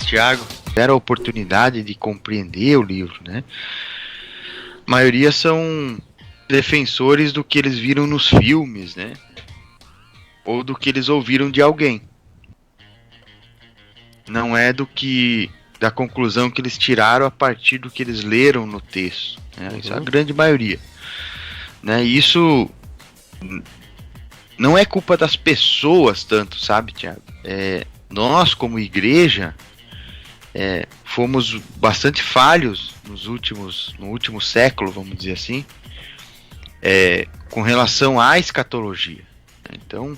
Tiago, tiveram a oportunidade de compreender o livro, né? A maioria são defensores do que eles viram nos filmes, né? Ou do que eles ouviram de alguém. Não é da conclusão que eles tiraram a partir do que eles leram no texto, né? Isso é a grande maioria, né? E isso não é culpa das pessoas tanto, sabe, Tiago? Nós, como igreja, fomos bastante falhos no último século, vamos dizer assim, com relação à escatologia. Então,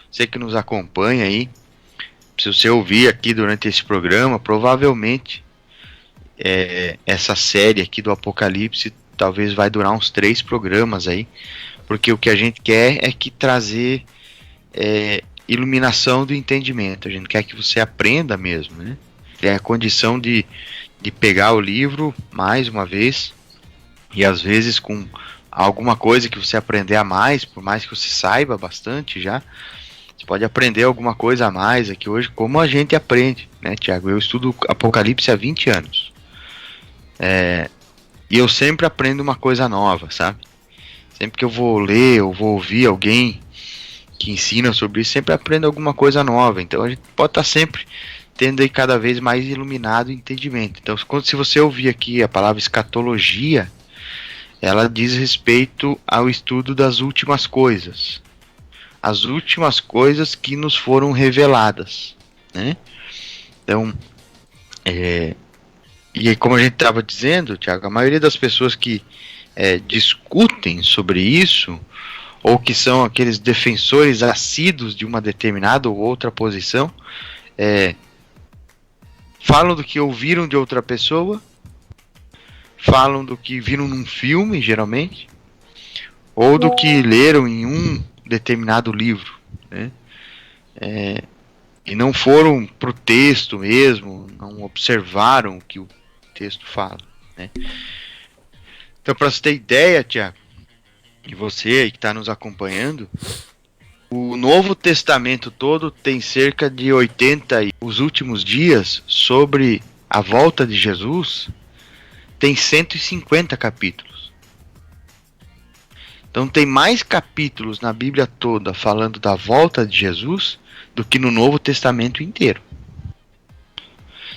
você que nos acompanha aí, se você ouvir aqui durante esse programa, provavelmente essa série aqui do Apocalipse talvez vai durar uns 3 programas aí, porque o que a gente quer é que trazer iluminação do entendimento. A gente quer que você aprenda mesmo, né? Tem a condição de pegar o livro mais uma vez, e às vezes com alguma coisa que você aprender a mais, por mais que você saiba bastante já, você pode aprender alguma coisa a mais aqui hoje, como a gente aprende, né, Tiago? Eu estudo Apocalipse há 20 anos. E eu sempre aprendo uma coisa nova, sabe? Sempre que eu vou ler ou vou ouvir alguém que ensina sobre isso, sempre aprendo alguma coisa nova. Então a gente pode estar sempre tendo aí cada vez mais iluminado o entendimento. Então, se você ouvir aqui a palavra escatologia, ela diz respeito ao estudo das últimas coisas. As últimas coisas que nos foram reveladas, né? Então, e aí, como a gente estava dizendo, Tiago, a maioria das pessoas que discutem sobre isso, ou que são aqueles defensores assíduos de uma determinada ou outra posição, falam do que ouviram de outra pessoa, falam do que viram num filme, geralmente, ou do que leram em um determinado livro, né? E não foram pro texto mesmo, não observaram o que o texto fala, né? Então, para você ter ideia, Tiago, e você aí que está nos acompanhando, o Novo Testamento todo tem cerca de 80, e os últimos dias sobre a volta de Jesus tem 150 capítulos. Então tem mais capítulos na Bíblia toda falando da volta de Jesus do que no Novo Testamento inteiro.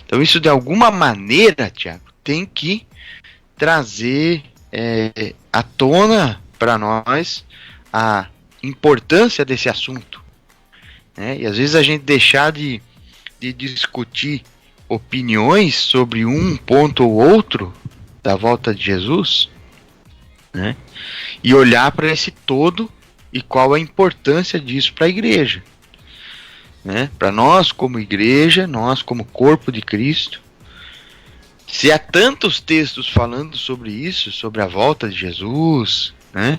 Então isso de alguma maneira, Tiago, tem que trazer à tona para nós a importância desse assunto, né? E às vezes a gente deixar de discutir opiniões sobre um ponto ou outro da volta de Jesus, né? E olhar para esse todo e qual a importância disso para a igreja, né? Para nós como igreja, nós como corpo de Cristo. Se há tantos textos falando sobre isso, sobre a volta de Jesus, né?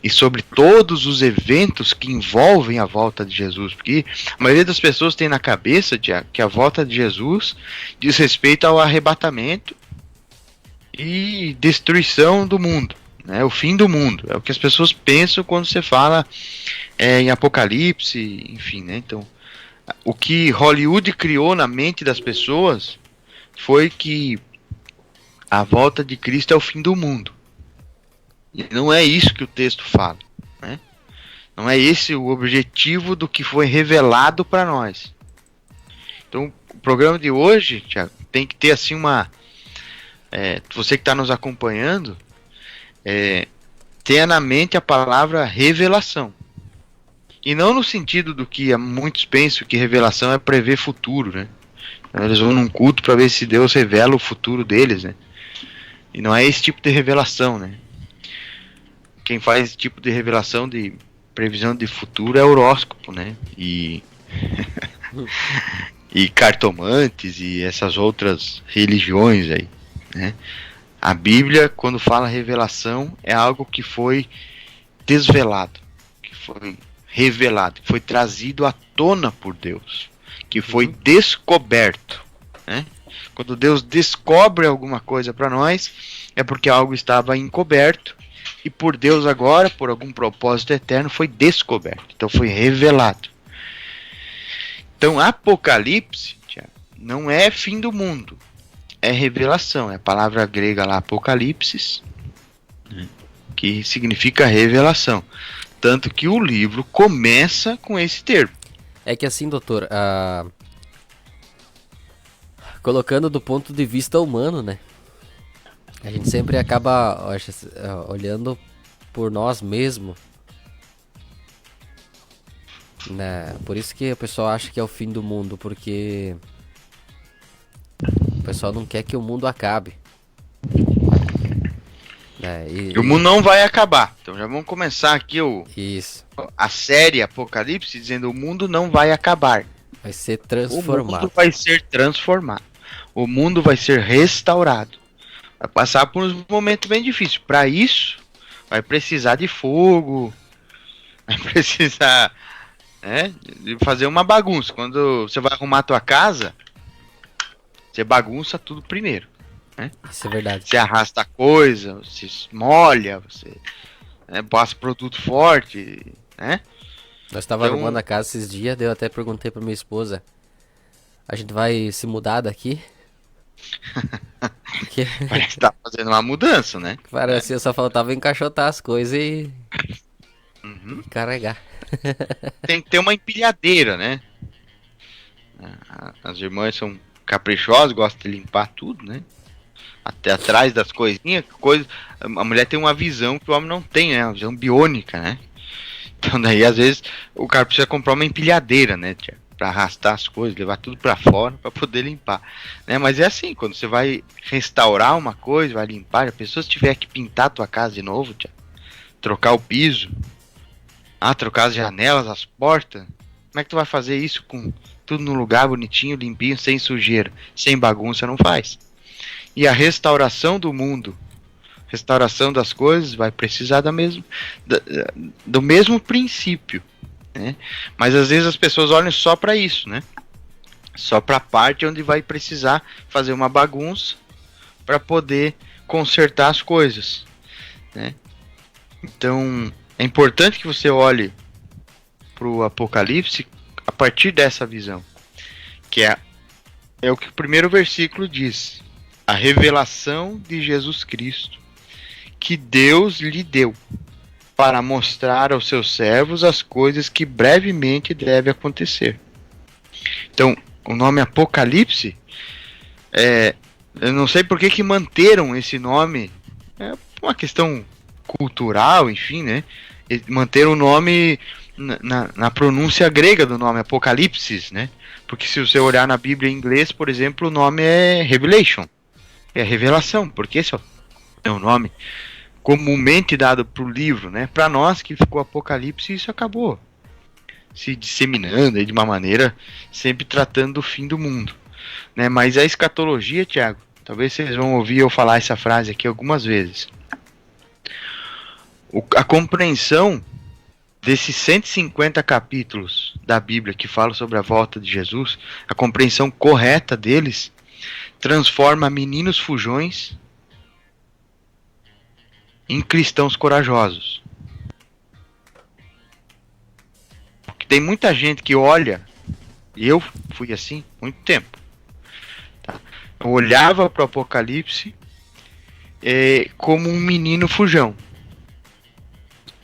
E sobre todos os eventos que envolvem a volta de Jesus, porque a maioria das pessoas tem na cabeça, Tiago, que a volta de Jesus diz respeito ao arrebatamento e destruição do mundo, né? O fim do mundo. É o que as pessoas pensam quando você fala em Apocalipse, enfim, né? Então, o que Hollywood criou na mente das pessoas foi que a volta de Cristo é o fim do mundo. E não é isso que o texto fala, né? Não é esse o objetivo do que foi revelado para nós. Então, o programa de hoje, Tiago, tem que ter assim uma... você que está nos acompanhando, tenha na mente a palavra revelação. E não no sentido do que muitos pensam que revelação é prever futuro, né? Eles vão num culto para ver se Deus revela o futuro deles, né? E não é esse tipo de revelação, né? Quem faz esse tipo de revelação de previsão de futuro é horóscopo, né? E cartomantes e essas outras religiões aí, né? A Bíblia, quando fala revelação, é algo que foi desvelado, que foi revelado, que foi trazido à tona por Deus, que foi descoberto, né? Quando Deus descobre alguma coisa para nós, é porque algo estava encoberto e por Deus agora, por algum propósito eterno, foi descoberto. Então foi revelado. Então Apocalipse, não é fim do mundo, é revelação. É a palavra grega lá, apocalipsis, que significa revelação. Tanto que o livro começa com esse termo. É que assim, doutor, colocando do ponto de vista humano, né? A gente sempre acaba olhando por nós mesmos, né? Por isso que o pessoal acha que é o fim do mundo, porque o pessoal não quer que o mundo acabe. O mundo não vai acabar. Então já vamos começar aqui isso. A série Apocalipse dizendo o mundo não vai acabar. Vai ser transformado. O mundo vai ser transformado. O mundo vai ser restaurado. Vai passar por uns momentos bem difíceis. Para isso, vai precisar de fogo. Vai precisar, né, de fazer uma bagunça. Quando você vai arrumar a tua casa, você bagunça tudo primeiro. Né? Isso é verdade. Você arrasta a coisa, você molha, você, né, passa produto forte, né? Nós estávamos arrumando a casa esses dias, eu até perguntei pra minha esposa, a gente vai se mudar daqui? Porque... Parece que tá fazendo uma mudança, né? Parece que só faltava encaixotar as coisas e carregar. Tem que ter uma empilhadeira, né? As irmãs são caprichosas, gostam de limpar tudo, né? Até atrás das coisinhas, a mulher tem uma visão que o homem não tem, né? Uma visão biônica, né? Então daí às vezes o cara precisa comprar uma empilhadeira, né, tia? Pra arrastar as coisas, levar tudo pra fora pra poder limpar, né? Mas é assim, quando você vai restaurar uma coisa, vai limpar, a pessoa se tiver que pintar a tua casa de novo, tia, trocar o piso, trocar as janelas, as portas, como é que tu vai fazer isso com tudo no lugar bonitinho, limpinho, sem sujeira, sem bagunça? Não faz. E a restauração do mundo, restauração das coisas, vai precisar do mesmo princípio, né? Mas às vezes as pessoas olham só para isso, né? Só para a parte onde vai precisar fazer uma bagunça para poder consertar as coisas, né? Então é importante que você olhe para o Apocalipse a partir dessa visão, que é o que o primeiro versículo diz. A revelação de Jesus Cristo, que Deus lhe deu, para mostrar aos seus servos as coisas que brevemente devem acontecer. Então, o nome Apocalipse, eu não sei por que manteram esse nome, é uma questão cultural, enfim, né? Manteram o nome na pronúncia grega do nome, Apocalipsis, né? Porque se você olhar na Bíblia em inglês, por exemplo, o nome é Revelation. É revelação, porque esse é o nome comumente dado para o livro, né? Para nós que ficou Apocalipse, isso acabou se disseminando aí de uma maneira, sempre tratando do fim do mundo, né? Mas a escatologia, Tiago, talvez vocês vão ouvir eu falar essa frase aqui algumas vezes. A compreensão desses 150 capítulos da Bíblia que falam sobre a volta de Jesus, a compreensão correta deles transforma meninos fujões em cristãos corajosos. Porque tem muita gente que olha, e eu fui assim muito tempo, tá? Eu olhava para o Apocalipse como um menino fujão,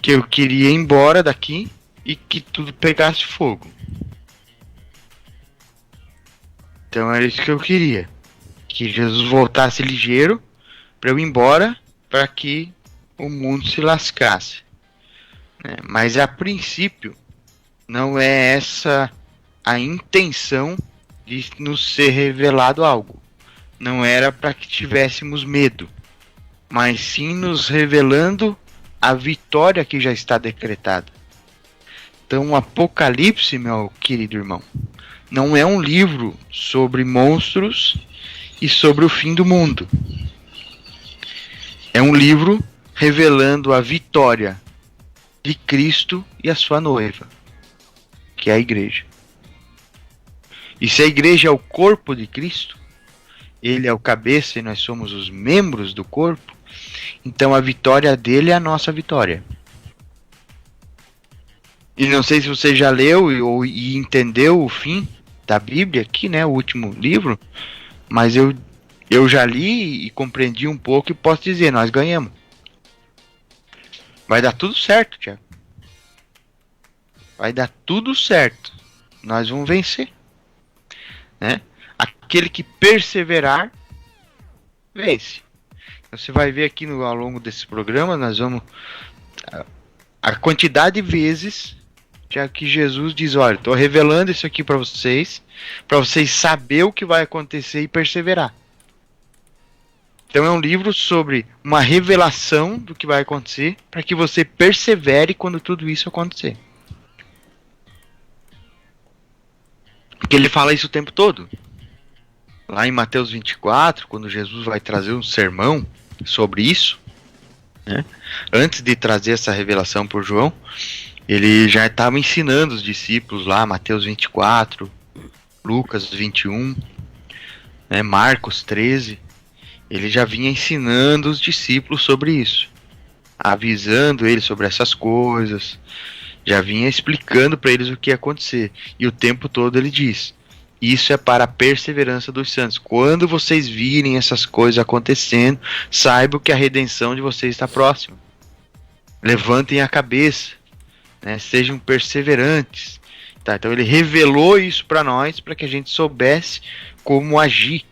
que eu queria ir embora daqui e que tudo pegasse fogo. Então era isso que eu queria, que Jesus voltasse ligeiro para eu ir embora, para que o mundo se lascasse, né? Mas a princípio não é essa a intenção de nos ser revelado algo. Não era para que tivéssemos medo, mas sim nos revelando a vitória que já está decretada. Então o Apocalipse, meu querido irmão, não é um livro sobre monstros e sobre o fim do mundo. É um livro revelando a vitória de Cristo e a sua noiva, que é a igreja. E se a igreja é o corpo de Cristo, ele é o cabeça e nós somos os membros do corpo, então a vitória dele é a nossa vitória. E não sei se você já leu e entendeu o fim da Bíblia aqui, né, o último livro, mas eu já li e compreendi um pouco e posso dizer, nós ganhamos. Vai dar tudo certo, Tiago. Vai dar tudo certo. Nós vamos vencer, né? Aquele que perseverar, vence. Você vai ver aqui ao longo desse programa, nós vamos a quantidade de vezes já que Jesus diz, olha, estou revelando isso aqui para vocês saber o que vai acontecer e perseverar. Então é um livro sobre uma revelação do que vai acontecer para que você persevere quando tudo isso acontecer. Porque ele fala isso o tempo todo. Lá em Mateus 24, quando Jesus vai trazer um sermão sobre isso, né? Antes de trazer essa revelação por João, ele já estava ensinando os discípulos lá, Mateus 24, Lucas 21, né, Marcos 13. Ele já vinha ensinando os discípulos sobre isso, avisando eles sobre essas coisas, já vinha explicando para eles o que ia acontecer. E o tempo todo ele diz, isso é para a perseverança dos santos. Quando vocês virem essas coisas acontecendo, saibam que a redenção de vocês está próxima. Levantem a cabeça, né, sejam perseverantes. Tá, então ele revelou isso para nós, para que a gente soubesse como agir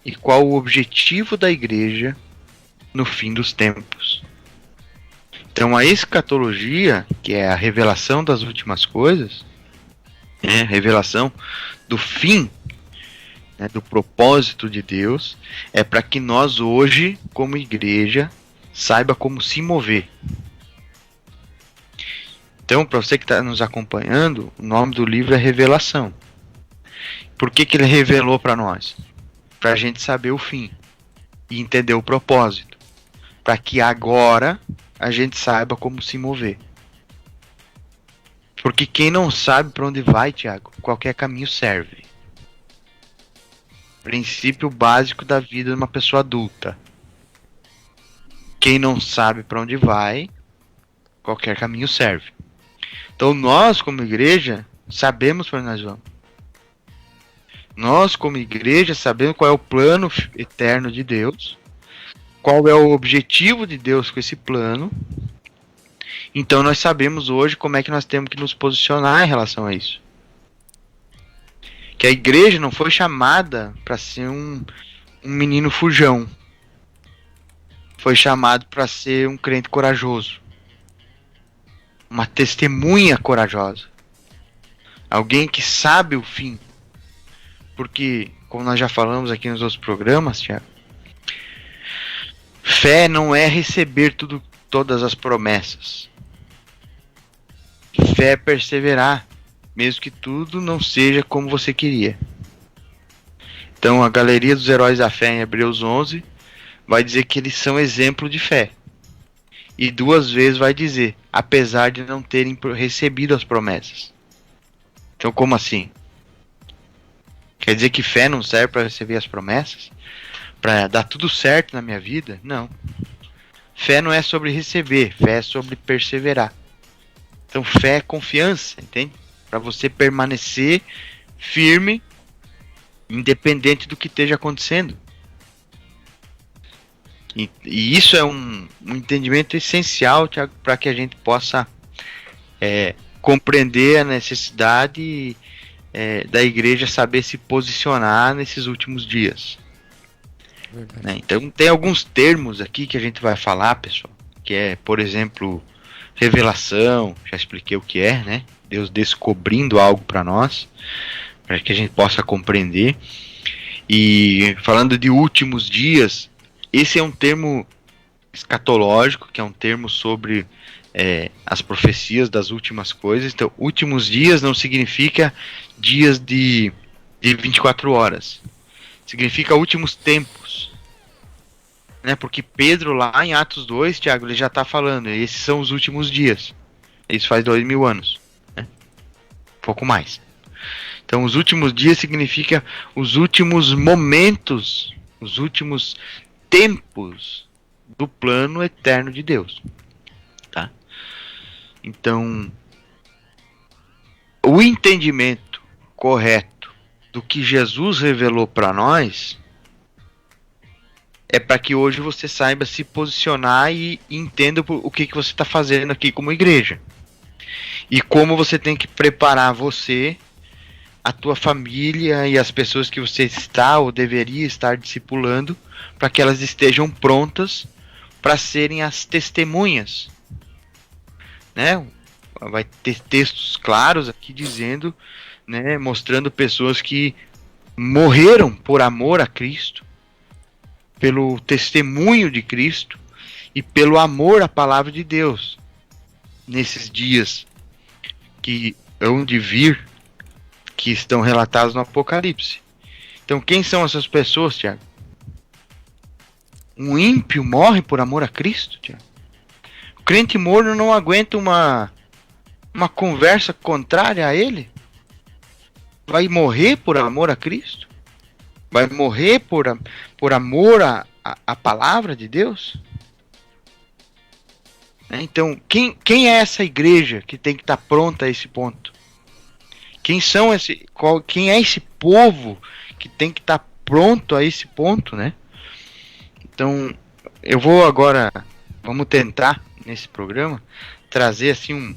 e qual o objetivo da igreja no fim dos tempos. Então a escatologia, que é a revelação das últimas coisas, revelação do fim, né, do propósito de Deus, é para que nós hoje, como igreja, saiba como se mover. Então, para você que está nos acompanhando, o nome do livro é Revelação. Por que ele revelou para nós? Para a gente saber o fim e entender o propósito, para que agora a gente saiba como se mover. Porque quem não sabe para onde vai, Tiago, qualquer caminho serve. Princípio básico da vida de uma pessoa adulta. Quem não sabe para onde vai, qualquer caminho serve. Então nós, como igreja, sabemos para onde nós vamos. Nós, como igreja, sabemos qual é o plano eterno de Deus, qual é o objetivo de Deus com esse plano. Então nós sabemos hoje como é que nós temos que nos posicionar em relação a isso. Que a igreja não foi chamada para ser um menino fujão. Foi chamado para ser um crente corajoso. Uma testemunha corajosa. Alguém que sabe o fim. Porque, como nós já falamos aqui nos outros programas, Tiago, fé não é receber todas as promessas. Fé é perseverar, mesmo que tudo não seja como você queria. Então, a galeria dos heróis da fé em Hebreus 11 vai dizer que eles são exemplo de fé. E 2 vezes vai dizer, apesar de não terem recebido as promessas. Então, como assim? Quer dizer que fé não serve para receber as promessas? Para dar tudo certo na minha vida? Não. Fé não é sobre receber, fé é sobre perseverar. Então fé é confiança, entende? Para você permanecer firme, independente do que esteja acontecendo. E isso é um entendimento essencial, Thiago, para que a gente possa compreender a necessidade da igreja saber se posicionar nesses últimos dias. Né? Então tem alguns termos aqui que a gente vai falar, pessoal, que é, por exemplo, revelação, já expliquei o que é, né? Deus descobrindo algo para nós, para que a gente possa compreender. E falando de últimos dias, esse é um termo escatológico, que é um termo sobre as profecias das últimas coisas. Então, últimos dias não significa dias de 24 horas. Significa últimos tempos. Né? Porque Pedro, lá em Atos 2, Tiago, ele já está falando, esses são os últimos dias. Isso faz 2000 anos. Né? Pouco mais. Então, os últimos dias significa os últimos momentos, os últimos tempos do plano eterno de Deus. Tá? Então, o entendimento correto do que Jesus revelou para nós, é para que hoje você saiba se posicionar e entenda o que você está fazendo aqui como igreja. E como você tem que preparar você, a tua família e as pessoas que você está ou deveria estar discipulando, para que elas estejam prontas para serem as testemunhas, né? Vai ter textos claros aqui dizendo, né, mostrando pessoas que morreram por amor a Cristo, pelo testemunho de Cristo e pelo amor à palavra de Deus nesses dias que hão de vir, que estão relatados no Apocalipse. Então, quem são essas pessoas, Tiago? Um ímpio morre por amor a Cristo, Tiago? O crente morno não aguenta uma conversa contrária a ele? Vai morrer por amor a Cristo? Vai morrer por amor à palavra de Deus? Então, quem é essa igreja que tem que estar pronta a esse ponto? Quem é esse povo que tem que estar pronto a esse ponto, né? Então, eu vou agora, vamos tentar nesse programa trazer assim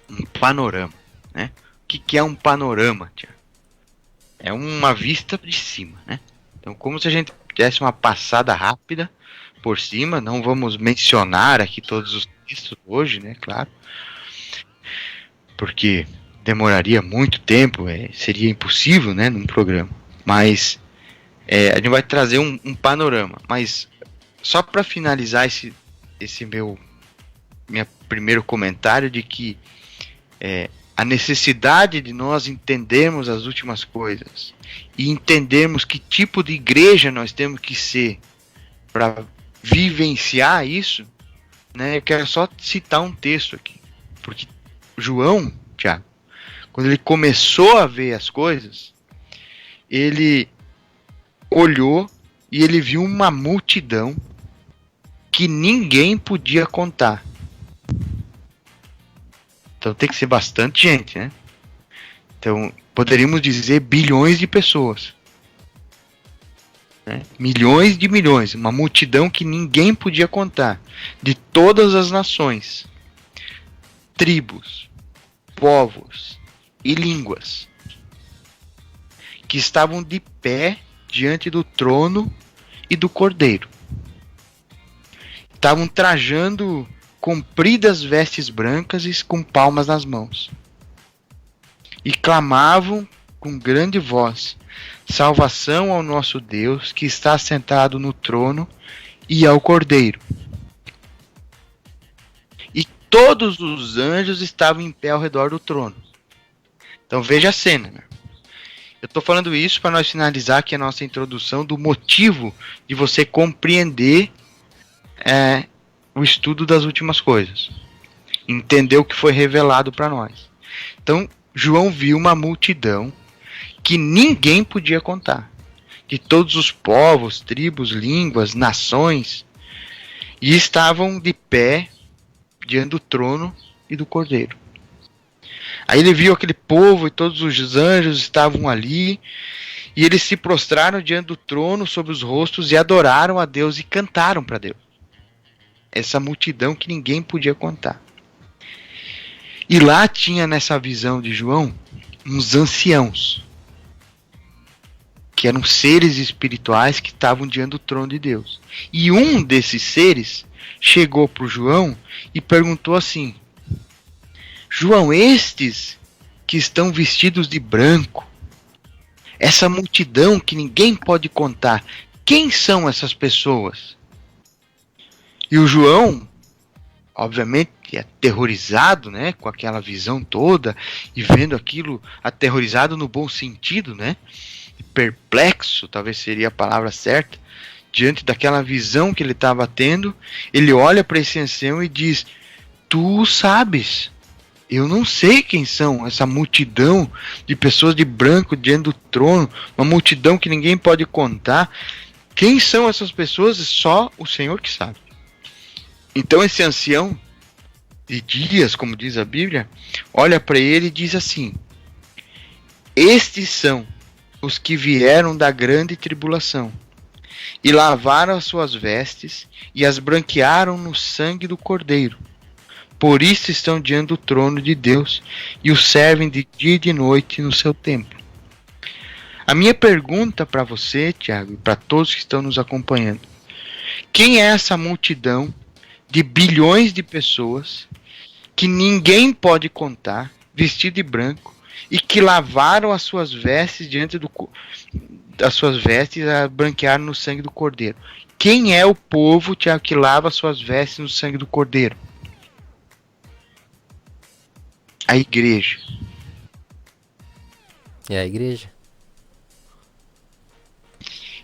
um panorama, né? O que é um panorama, Tiago? É uma vista de cima, né? Então, como se a gente desse uma passada rápida por cima, não vamos mencionar aqui todos os textos hoje, né? Claro, porque demoraria muito tempo, seria impossível, né, num programa. Mas a gente vai trazer um panorama. Mas só para finalizar esse meu primeiro comentário de que a necessidade de nós entendermos as últimas coisas e entendermos que tipo de igreja nós temos que ser para vivenciar isso, né? Eu quero só citar um texto aqui, porque João, Tiago, quando ele começou a ver as coisas, ele olhou e ele viu uma multidão que ninguém podia contar. Então tem que ser bastante gente, né? Então poderíamos dizer bilhões de pessoas, né? Milhões de milhões, uma multidão que ninguém podia contar, de todas as nações, tribos, povos e línguas, que estavam de pé diante do trono e do Cordeiro. Estavam trajando compridas vestes brancas e com palmas nas mãos. E clamavam com grande voz: salvação ao nosso Deus, que está sentado no trono, e ao Cordeiro. E todos os anjos estavam em pé ao redor do trono. Então veja a cena, né? Eu estou falando isso para nós finalizar aqui a nossa introdução do motivo de você compreender o estudo das últimas coisas. Entender o que foi revelado para nós. Então, João viu uma multidão que ninguém podia contar. De todos os povos, tribos, línguas, nações. E estavam de pé diante do trono e do Cordeiro. Aí ele viu aquele povo e todos os anjos estavam ali. E eles se prostraram diante do trono sobre os rostos e adoraram a Deus e cantaram para Deus. Essa multidão que ninguém podia contar. E lá tinha nessa visão de João uns anciãos, que eram seres espirituais que estavam diante do trono de Deus. E um desses seres chegou para o João e perguntou assim: João, estes que estão vestidos de branco, essa multidão que ninguém pode contar, quem são essas pessoas? E o João, obviamente, aterrorizado, né, com aquela visão toda, e vendo aquilo, aterrorizado no bom sentido, né, perplexo, talvez seria a palavra certa, diante daquela visão que ele estava tendo, ele olha para esse ancião e diz: tu sabes, eu não sei quem são essa multidão de pessoas de branco diante do trono, uma multidão que ninguém pode contar. Quem são essas pessoas? Só o Senhor que sabe. Então esse ancião de dias, como diz a Bíblia, olha para ele e diz assim: estes são os que vieram da grande tribulação, e lavaram as suas vestes, e as branquearam no sangue do Cordeiro. Por isso estão diante do trono de Deus, e o servem de dia e de noite no seu templo. A minha pergunta para você, Tiago, e para todos que estão nos acompanhando: quem é essa multidão de bilhões de pessoas que ninguém pode contar, vestido de branco, e que lavaram as suas vestes as suas vestes e branquearam no sangue do Cordeiro? Quem é o povo, Tiago, que lava as suas vestes no sangue do Cordeiro? A igreja. É a igreja.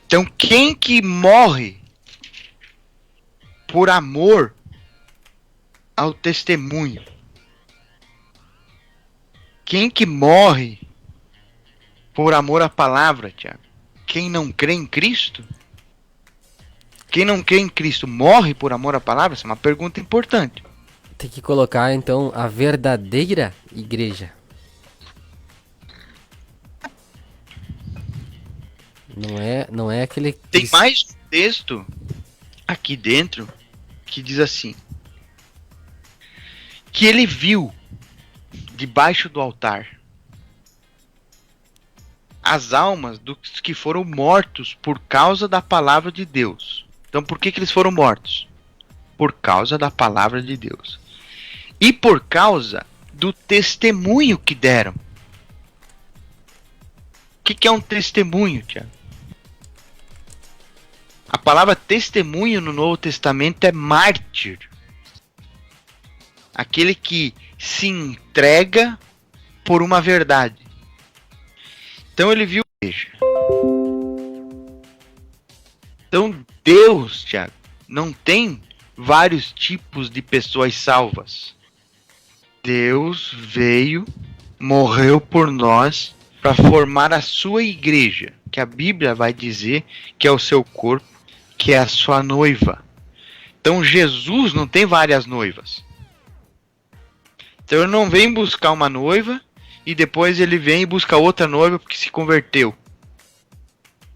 Então, quem que morre por amor ao testemunho? Quem que morre por amor à palavra, Tiago? Quem não crê em Cristo? Quem não crê em Cristo morre por amor à palavra? Essa é uma pergunta importante. Tem que colocar, então, a verdadeira igreja. Não é aquele... Tem mais um texto aqui dentro que diz assim: que ele viu debaixo do altar as almas dos que foram mortos por causa da palavra de Deus. Então, por que eles foram mortos? Por causa da palavra de Deus. E por causa do testemunho que deram. O que é um testemunho, Tiago? A palavra testemunho no Novo Testamento é mártir. Aquele que se entrega por uma verdade. Então ele viu a igreja. Então Deus, Tiago, não tem vários tipos de pessoas salvas. Deus veio, morreu por nós para formar a sua igreja, que a Bíblia vai dizer que é o seu corpo, que é a sua noiva. Então Jesus não tem várias noivas. Então ele não vem buscar uma noiva e depois ele vem e busca outra noiva porque se converteu.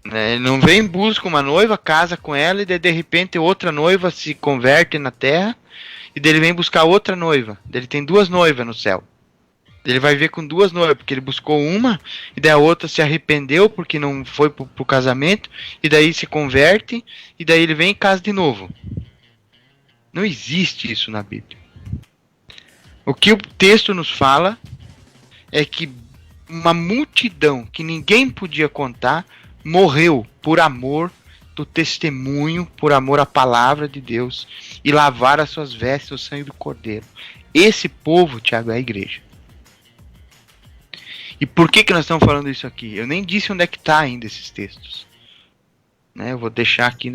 Ele não vem e busca uma noiva, casa com ela e de repente outra noiva se converte na terra e daí ele vem buscar outra noiva. Ele tem duas noivas no céu. Ele vai ver com duas noivas, porque ele buscou uma e daí a outra se arrependeu porque não foi pro casamento e daí se converte e daí ele vem e casa de novo. Não existe isso na Bíblia. O que o texto nos fala é que uma multidão que ninguém podia contar morreu por amor do testemunho, por amor à palavra de Deus e lavar as suas vestes no sangue do Cordeiro. Esse povo, Tiago, é a igreja. E por que nós estamos falando isso aqui? Eu nem disse onde é que está ainda esses textos. Eu vou deixar aqui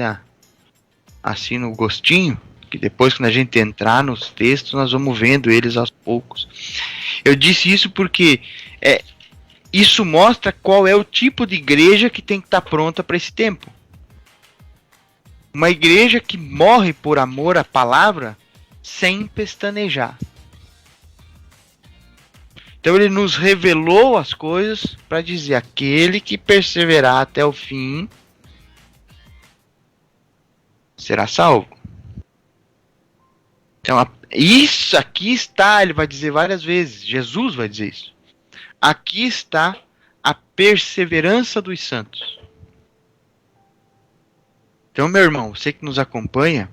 assim no gostinho, que depois quando a gente entrar nos textos nós vamos vendo eles aos poucos. Eu disse isso porque isso mostra qual é o tipo de igreja que tem que estar pronta para esse tempo. Uma igreja que morre por amor à palavra sem pestanejar. Então ele nos revelou as coisas para dizer: aquele que perseverar até o fim será salvo. Então isso aqui está, ele vai dizer várias vezes, Jesus vai dizer isso. Aqui está a perseverança dos santos. Então, meu irmão, você que nos acompanha,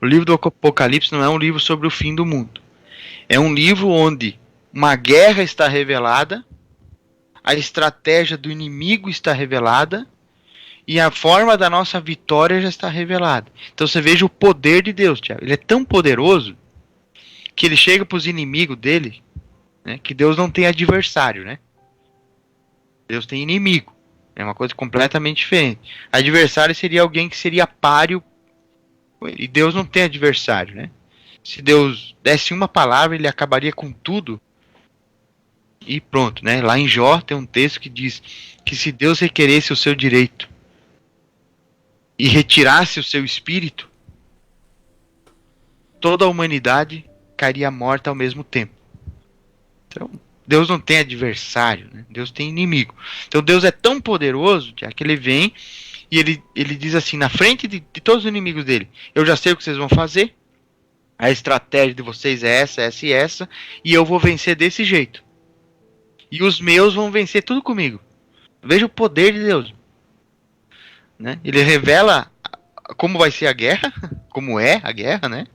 o livro do Apocalipse não é um livro sobre o fim do mundo. É um livro onde uma guerra está revelada, a estratégia do inimigo está revelada e a forma da nossa vitória já está revelada. Então você veja o poder de Deus, Tiago. Ele é tão poderoso que ele chega para os inimigos dele, que Deus não tem adversário, né? Deus tem inimigo. É uma coisa completamente diferente. Adversário seria alguém que seria páreo. E Deus não tem adversário, né? Se Deus desse uma palavra, ele acabaria com tudo. E pronto, né? Lá em Jó tem um texto que diz que se Deus requeresse o seu direito e retirasse o seu espírito, toda a humanidade cairia morta ao mesmo tempo. Então, Deus não tem adversário, né? Deus tem inimigo. Então Deus é tão poderoso que ele vem e ele diz assim, na frente de todos os inimigos dele: eu já sei o que vocês vão fazer, a estratégia de vocês é essa, essa e essa, e eu vou vencer desse jeito. E os meus vão vencer tudo comigo. Veja o poder de Deus. Né? Ele revela como vai ser a guerra, como é a guerra, né?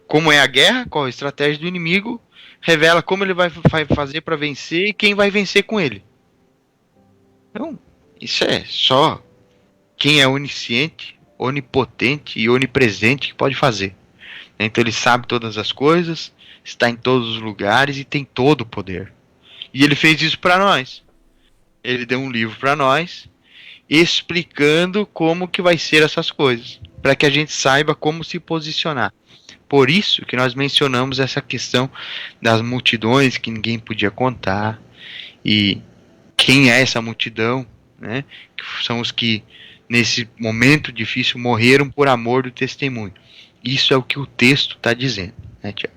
Como é a guerra, qual a estratégia do inimigo, revela como ele vai fazer para vencer e quem vai vencer com ele. Então, isso é só quem é onisciente, onipotente e onipresente que pode fazer. Então ele sabe todas as coisas, está em todos os lugares e tem todo o poder. E ele fez isso para nós. Ele deu um livro para nós, explicando como que vai ser essas coisas, para que a gente saiba como se posicionar. Por isso que nós mencionamos essa questão das multidões que ninguém podia contar, e quem é essa multidão, né? Que são os que nesse momento difícil morreram por amor do testemunho. Isso é o que o texto está dizendo, né, Tiago?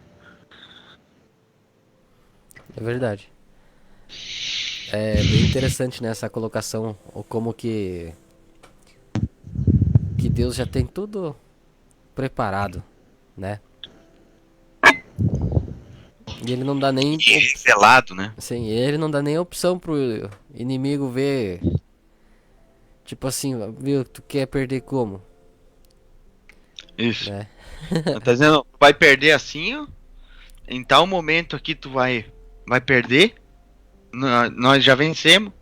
É verdade. É bem interessante nessa colocação, ou como que Deus já tem tudo preparado, né? E ele não dá nem revelado, né? sim, ele não dá nem opção pro inimigo ver, tipo assim, viu, tu quer perder como? Isso. Né? Tá dizendo, vai perder assim, ó, em tal momento aqui tu vai perder, nós já vencemos,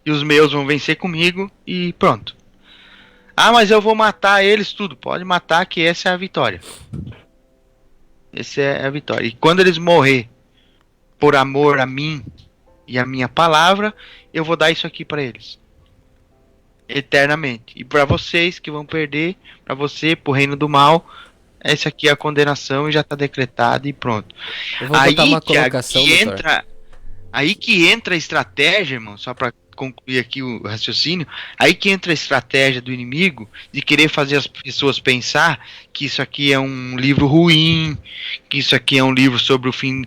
e os meus vão vencer comigo, e pronto. Ah, mas eu vou matar eles tudo. Pode matar, que essa é a vitória. Essa é a vitória. E quando eles morrer por amor a mim e a minha palavra, eu vou dar isso aqui para eles. Eternamente. E para vocês que vão perder, para você, pro reino do mal, essa aqui é a condenação e já está decretada e pronto. Eu vou botar uma colocação, doutor. Aí que entra a estratégia, irmão, só para concluir aqui o raciocínio, aí que entra a estratégia do inimigo de querer fazer as pessoas pensar que isso aqui é um livro ruim, que isso aqui é um livro sobre o fim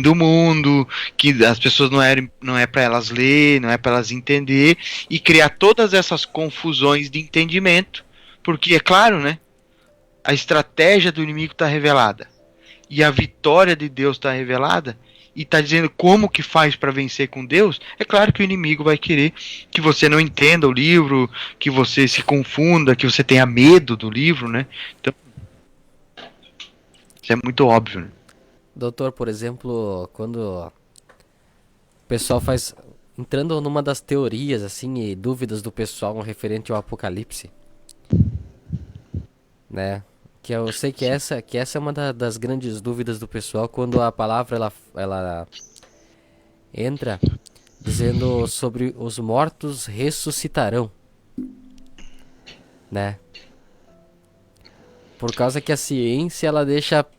do mundo, que as pessoas não é para elas ler, não é para elas entender, e criar todas essas confusões de entendimento, porque é claro, né? A estratégia do inimigo está revelada e a vitória de Deus está revelada, e está dizendo como que faz para vencer com Deus. É claro que o inimigo vai querer que você não entenda o livro, que você se confunda, que você tenha medo do livro, né? Então, isso é muito óbvio, né? Doutor, por exemplo, quando o pessoal faz, entrando numa das teorias assim e dúvidas do pessoal referente ao Apocalipse, né? Que eu sei que essa é uma das grandes dúvidas do pessoal, quando a palavra ela entra dizendo sobre os mortos ressuscitarão, né? Por causa que a ciência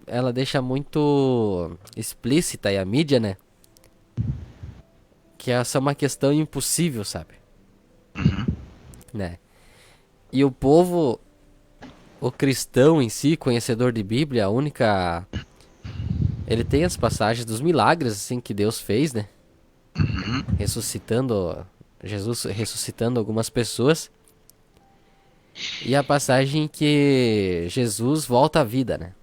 ela deixa muito explícita, e a mídia, né? Que essa é uma questão impossível, sabe? Né? E o povo, o cristão em si, conhecedor de Bíblia, ele tem as passagens dos milagres assim que Deus fez, né? Jesus ressuscitando algumas pessoas. E a passagem que Jesus volta à vida, né?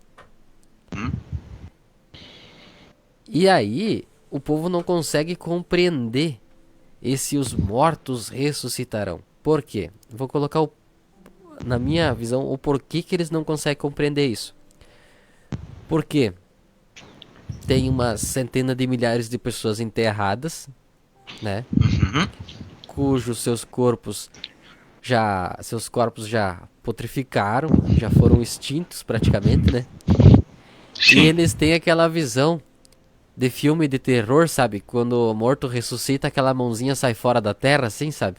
E aí, o povo não consegue compreender os mortos ressuscitarão. Por quê? Vou colocar na minha visão, o porquê que eles não conseguem compreender isso. Porque tem umas centenas de milhares de pessoas enterradas, né? Cujos seus corpos já putrificaram, já foram extintos praticamente, né? Sim. E eles têm aquela visão de filme de terror, sabe? Quando o morto ressuscita, aquela mãozinha sai fora da terra, assim, sabe?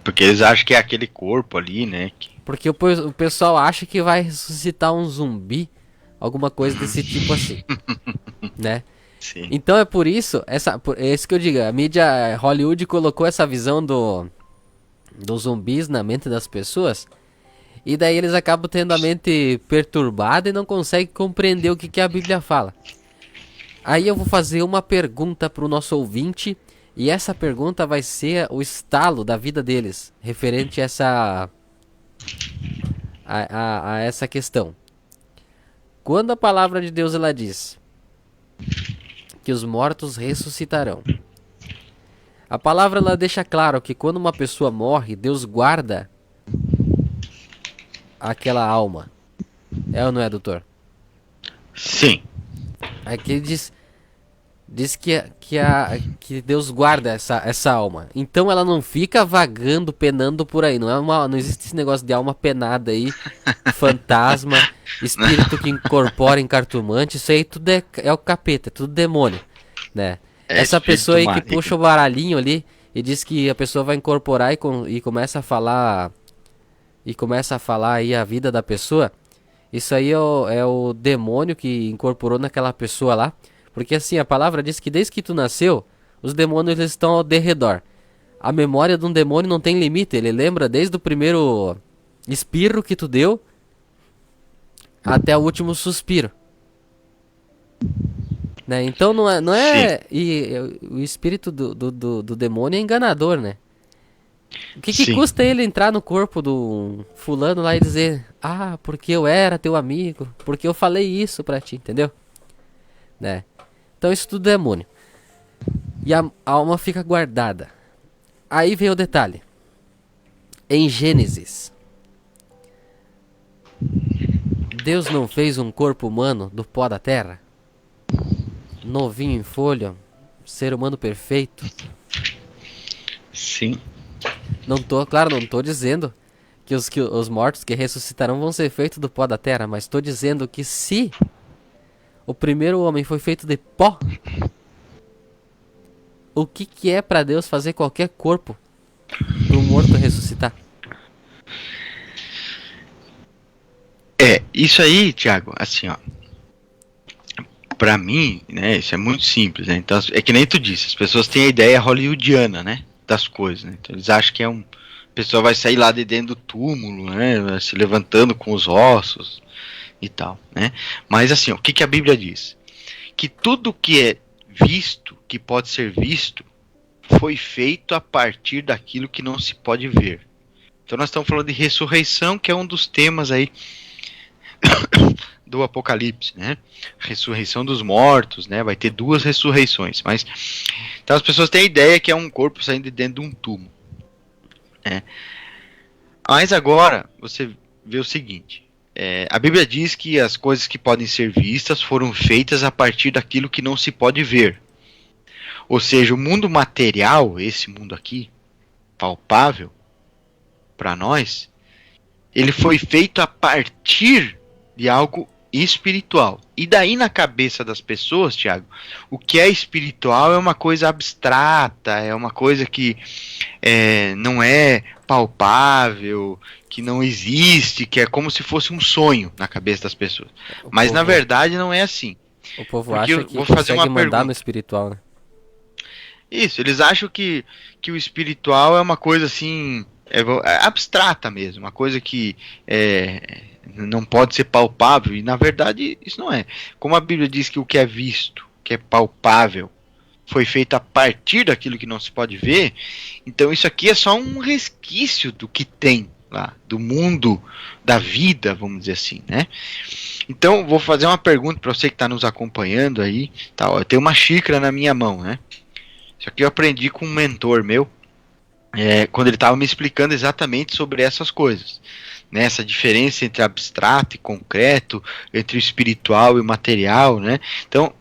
Porque eles acham que é aquele corpo ali, né? Porque o pessoal acha que vai ressuscitar um zumbi, alguma coisa desse tipo assim, né? Sim. Então é por isso, é isso que eu digo, a mídia Hollywood colocou essa visão dos zumbis na mente das pessoas, e daí eles acabam tendo a mente perturbada e não conseguem compreender o que a Bíblia fala. Aí eu vou fazer uma pergunta pro nosso ouvinte, e essa pergunta vai ser o estalo da vida deles, referente a essa questão. Quando a palavra de Deus ela diz que os mortos ressuscitarão, a palavra ela deixa claro que quando uma pessoa morre, Deus guarda aquela alma. É ou não é, doutor? Sim. Aqui diz que Deus guarda essa alma. Então ela não fica vagando, penando por aí. Não existe esse negócio de alma penada aí, fantasma, espírito que incorpora em cartomante. Isso aí tudo é o capeta, é tudo demônio, né? Essa pessoa aí que puxa o baralhinho ali e diz que a pessoa vai incorporar e começa a falar. E começa a falar aí a vida da pessoa. Isso aí é o demônio que incorporou naquela pessoa lá. Porque assim, a palavra diz que desde que tu nasceu, os demônios eles estão ao derredor. A memória de um demônio não tem limite. Ele lembra desde o primeiro espirro que tu deu até o último suspiro. Né? Então não é e o espírito do demônio é enganador, né? O que custa ele entrar no corpo do fulano lá e dizer: ah, porque eu era teu amigo, porque eu falei isso pra ti, entendeu? Né? Então isso tudo é demônio. E a alma fica guardada. Aí vem o detalhe. Em Gênesis, Deus não fez um corpo humano do pó da terra? Novinho em folha, ser humano perfeito. Sim. Não tô dizendo que os mortos que ressuscitarão vão ser feitos do pó da terra, mas estou dizendo que se o primeiro homem foi feito de pó, o que é para Deus fazer qualquer corpo para um morto ressuscitar? Isso aí, Thiago, assim, ó. Pra mim, né, isso é muito simples, né? Então, é que nem tu disse, as pessoas têm a ideia hollywoodiana, né, das coisas, né? Então, eles acham que a pessoa vai sair lá de dentro do túmulo, né, se levantando com os ossos e tal, né? Mas assim, o que a Bíblia diz? Que tudo que é visto, que pode ser visto, foi feito a partir daquilo que não se pode ver. Então nós estamos falando de ressurreição, que é um dos temas aí do Apocalipse, né? Ressurreição dos mortos, né? Vai ter 2 ressurreições, mas então as pessoas têm a ideia que é um corpo saindo de dentro de um túmulo, né? Mas agora você vê o seguinte: a Bíblia diz que as coisas que podem ser vistas foram feitas a partir daquilo que não se pode ver. Ou seja, o mundo material, esse mundo aqui, palpável para nós, ele foi feito a partir de algo espiritual. E daí na cabeça das pessoas, Thiago, o que é espiritual é uma coisa abstrata, é uma coisa que não é palpável, que não existe, que é como se fosse um sonho na cabeça das pessoas. Mas na verdade não é assim. O povo Porque acha que vou fazer consegue uma mandar pergunta no espiritual, né? Isso, eles acham que o espiritual é uma coisa assim, abstrata mesmo, uma coisa que não pode ser palpável, e na verdade isso não é. Como a Bíblia diz que o que é visto, que é palpável, foi feito a partir daquilo que não se pode ver, então isso aqui é só um resquício do que tem lá, do mundo, da vida, vamos dizer assim, né? Então, vou fazer uma pergunta para você que está nos acompanhando aí, tá, ó, eu tenho uma xícara na minha mão, né? Isso aqui eu aprendi com um mentor meu, quando ele estava me explicando exatamente sobre essas coisas, né? Essa diferença entre abstrato e concreto, entre o espiritual e o material, né? Então,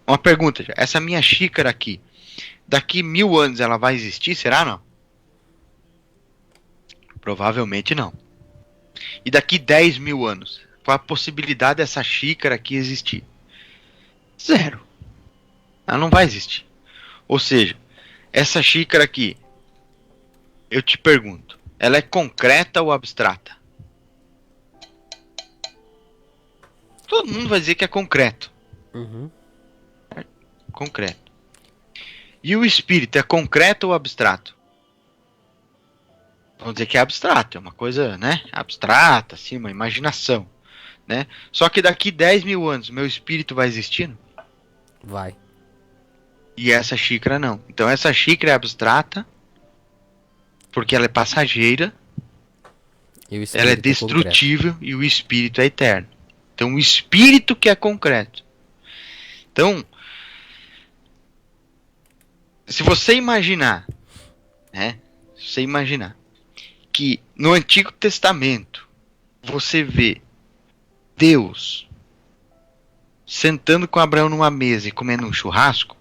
uma pergunta, essa minha xícara aqui, daqui 1000 anos ela vai existir, será não? Provavelmente não. E daqui 10.000 anos, qual a possibilidade dessa xícara aqui existir? 0. Ela não vai existir. Ou seja, essa xícara aqui, eu te pergunto, ela é concreta ou abstrata? Todo mundo vai dizer que é concreto. Uhum. Concreto. E o espírito é concreto ou abstrato? Vamos dizer que é abstrato, é uma coisa, né, abstrata, assim, uma imaginação, né? Só que daqui 10.000 anos, meu espírito vai existindo? Vai. E essa xícara não. Então essa xícara é abstrata, porque ela é passageira, E o ela é espírito destrutível e o espírito é eterno. Então o espírito que é concreto. Então, se você imaginar, né? Se você imaginar que no Antigo Testamento você vê Deus sentando com Abraão numa mesa e comendo um churrasco,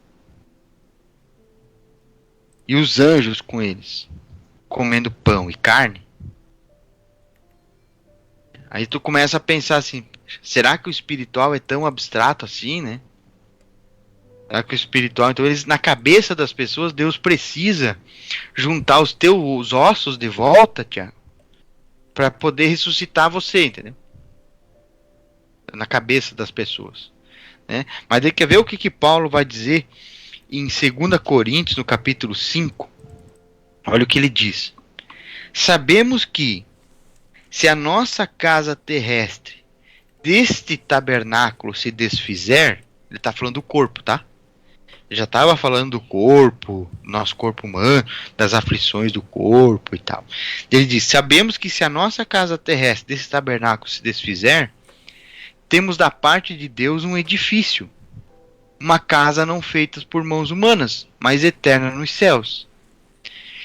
e os anjos com eles comendo pão e carne, aí tu começa a pensar assim, será que o espiritual é tão abstrato assim, né? Será que o espiritual, então eles, na cabeça das pessoas, Deus precisa juntar os teus ossos de volta, Tiago, para poder ressuscitar você, entendeu? Na cabeça das pessoas, né? Mas aí quer ver o que Paulo vai dizer em 2 Coríntios, no capítulo 5? Olha o que ele diz. Sabemos que se a nossa casa terrestre deste tabernáculo se desfizer, ele está falando do corpo, tá? Ele já estava falando do corpo, nosso corpo humano, das aflições do corpo e tal. Ele diz, sabemos que se a nossa casa terrestre desse tabernáculo se desfizer, temos da parte de Deus um edifício, uma casa não feita por mãos humanas, mas eterna nos céus.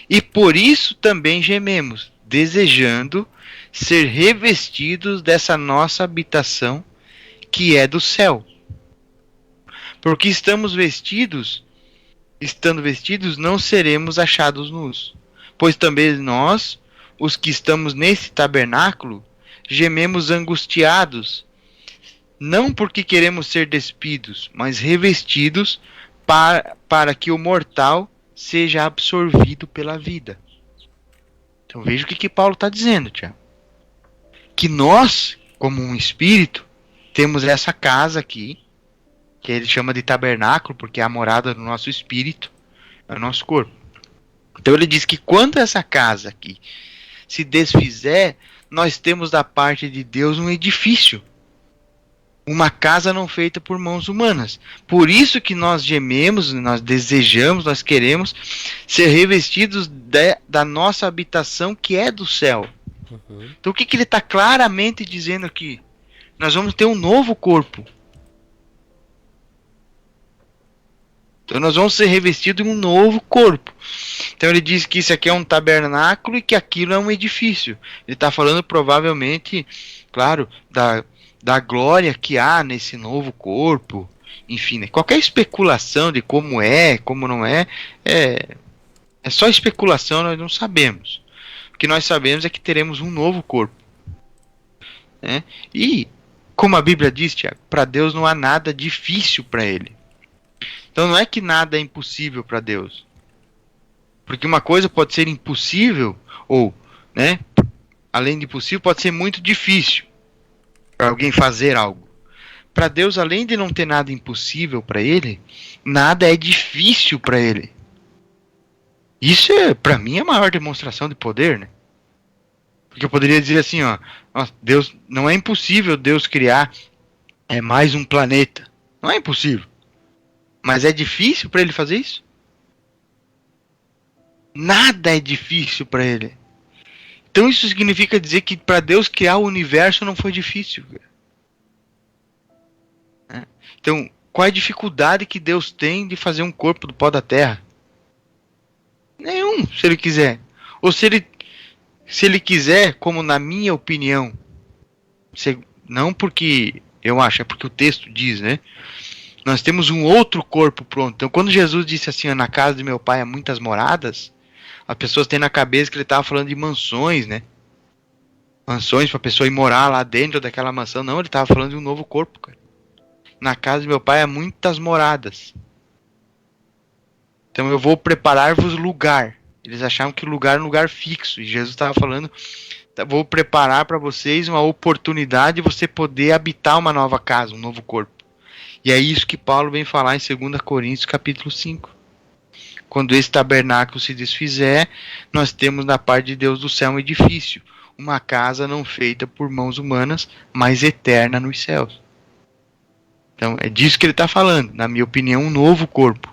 E por isso também gememos, desejando ser revestidos dessa nossa habitação que é do céu. Porque estando vestidos, não seremos achados nus. Pois também nós, os que estamos nesse tabernáculo, gememos angustiados, não porque queremos ser despidos, mas revestidos para que o mortal seja absorvido pela vida. Então veja o que Paulo está dizendo, Tiago. Que nós, como um espírito, temos essa casa aqui, que ele chama de tabernáculo, porque é a morada do nosso espírito, é o nosso corpo. Então ele diz que quando essa casa aqui se desfizer, nós temos da parte de Deus um edifício, uma casa não feita por mãos humanas. Por isso que nós gememos, nós desejamos, nós queremos ser revestidos da nossa habitação que é do céu. Uhum. Então o que ele está claramente dizendo aqui? Nós vamos ter um novo corpo. Então nós vamos ser revestidos em um novo corpo. Então ele diz que isso aqui é um tabernáculo e que aquilo é um edifício. Ele está falando provavelmente, claro, da glória que há nesse novo corpo. Enfim, né? Qualquer especulação de como é, como não é só especulação, nós não sabemos. O que nós sabemos é que teremos um novo corpo. Né? E, como a Bíblia diz, Tiago, para Deus não há nada difícil para ele. Então não é que nada é impossível para Deus. Porque uma coisa pode ser impossível, ou, né, além de impossível, pode ser muito difícil para alguém fazer algo. Para Deus, além de não ter nada impossível para ele, nada é difícil para ele. Isso é, para mim, a maior demonstração de poder, né? Porque eu poderia dizer assim, ó, Deus, não é impossível Deus criar mais um planeta. Não é impossível. Mas é difícil para ele fazer isso? Nada é difícil para ele. Então isso significa dizer que para Deus criar o universo não foi difícil. Então, qual é a dificuldade que Deus tem de fazer um corpo do pó da terra? Nenhum, se ele quiser. Ou se ele quiser, como na minha opinião, não porque eu acho, é porque o texto diz, né? Nós temos um outro corpo pronto. Então, quando Jesus disse assim, na casa de meu pai há muitas moradas, as pessoas têm na cabeça que ele estava falando de mansões, né? Mansões para a pessoa ir morar lá dentro daquela mansão. Não, ele estava falando de um novo corpo, cara. Na casa de meu pai há muitas moradas. Então eu vou preparar-vos lugar. Eles achavam que o lugar era um lugar fixo. E Jesus estava falando, vou preparar para vocês uma oportunidade de você poder habitar uma nova casa, um novo corpo. E é isso que Paulo vem falar em 2 Coríntios capítulo 5. Quando esse tabernáculo se desfizer, nós temos na parte de Deus do céu um edifício. Uma casa não feita por mãos humanas, mas eterna nos céus. Então é disso que ele está falando. Na minha opinião, um novo corpo.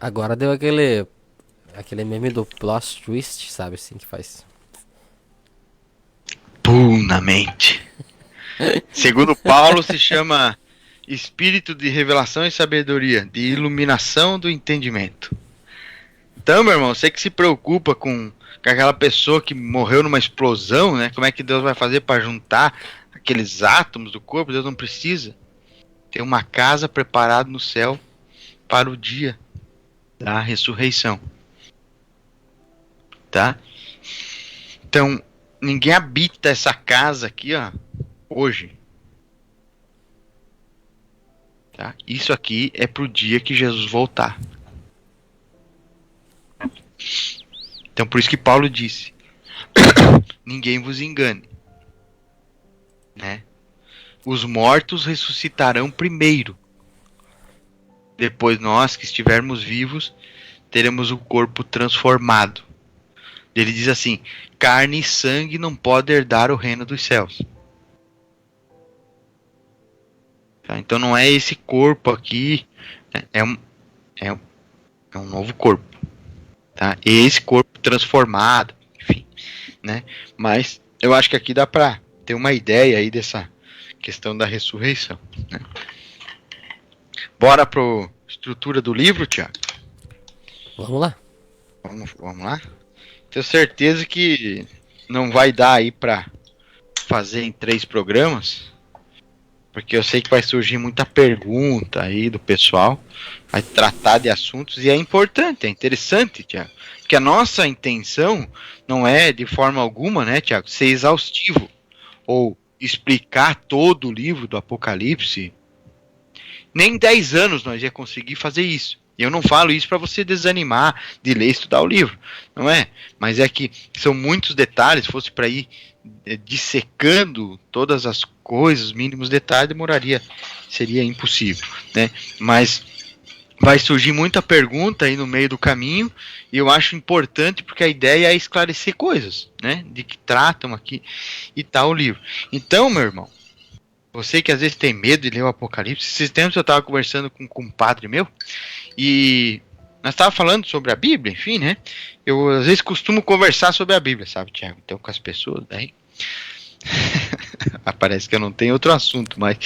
Agora deu aquele meme do plot twist, sabe assim que faz. Pum na mente. Segundo Paulo, se chama espírito de revelação e sabedoria, de iluminação do entendimento. Então, meu irmão, você que se preocupa com aquela pessoa que morreu numa explosão, né? Como é que Deus vai fazer para juntar aqueles átomos do corpo? Deus não precisa. Tem uma casa preparada no céu para o dia da ressurreição. Tá? Então, ninguém habita essa casa aqui, ó, hoje. Tá? Isso aqui é pro dia que Jesus voltar. Então, por isso que Paulo disse: ninguém vos engane, né? Os mortos ressuscitarão primeiro. Depois nós, que estivermos vivos, teremos o corpo transformado. Ele diz assim: carne e sangue não podem herdar o reino dos céus. Tá? Então não é esse corpo aqui, é um novo corpo. Tá? Esse corpo transformado, enfim, né? Mas eu acho que aqui dá para ter uma ideia aí dessa questão da ressurreição, né? Bora pro estrutura do livro, Tiago? Vamos lá. Vamos lá? Tenho certeza que não vai dar aí para fazer em 3 programas, porque eu sei que vai surgir muita pergunta aí do pessoal, vai tratar de assuntos, e é importante, é interessante, Tiago, porque a nossa intenção não é de forma alguma, né, Tiago, ser exaustivo, ou explicar todo o livro do Apocalipse. Nem 10 anos nós ia conseguir fazer isso. E eu não falo isso para você desanimar de ler e estudar o livro, não é? Mas é que são muitos detalhes, se fosse para ir dissecando todas as coisas, mínimos detalhes, seria impossível, né? Mas vai surgir muita pergunta aí no meio do caminho, e eu acho importante porque a ideia é esclarecer coisas, né? De que tratam aqui e tal o livro. Então, meu irmão, você que às vezes tem medo de ler o Apocalipse, esses tempos eu estava conversando com um compadre meu, e nós estávamos falando sobre a Bíblia, enfim, né? Eu às vezes costumo conversar sobre a Bíblia, sabe, Tiago? Então com as pessoas, daí parece que eu não tenho outro assunto, mas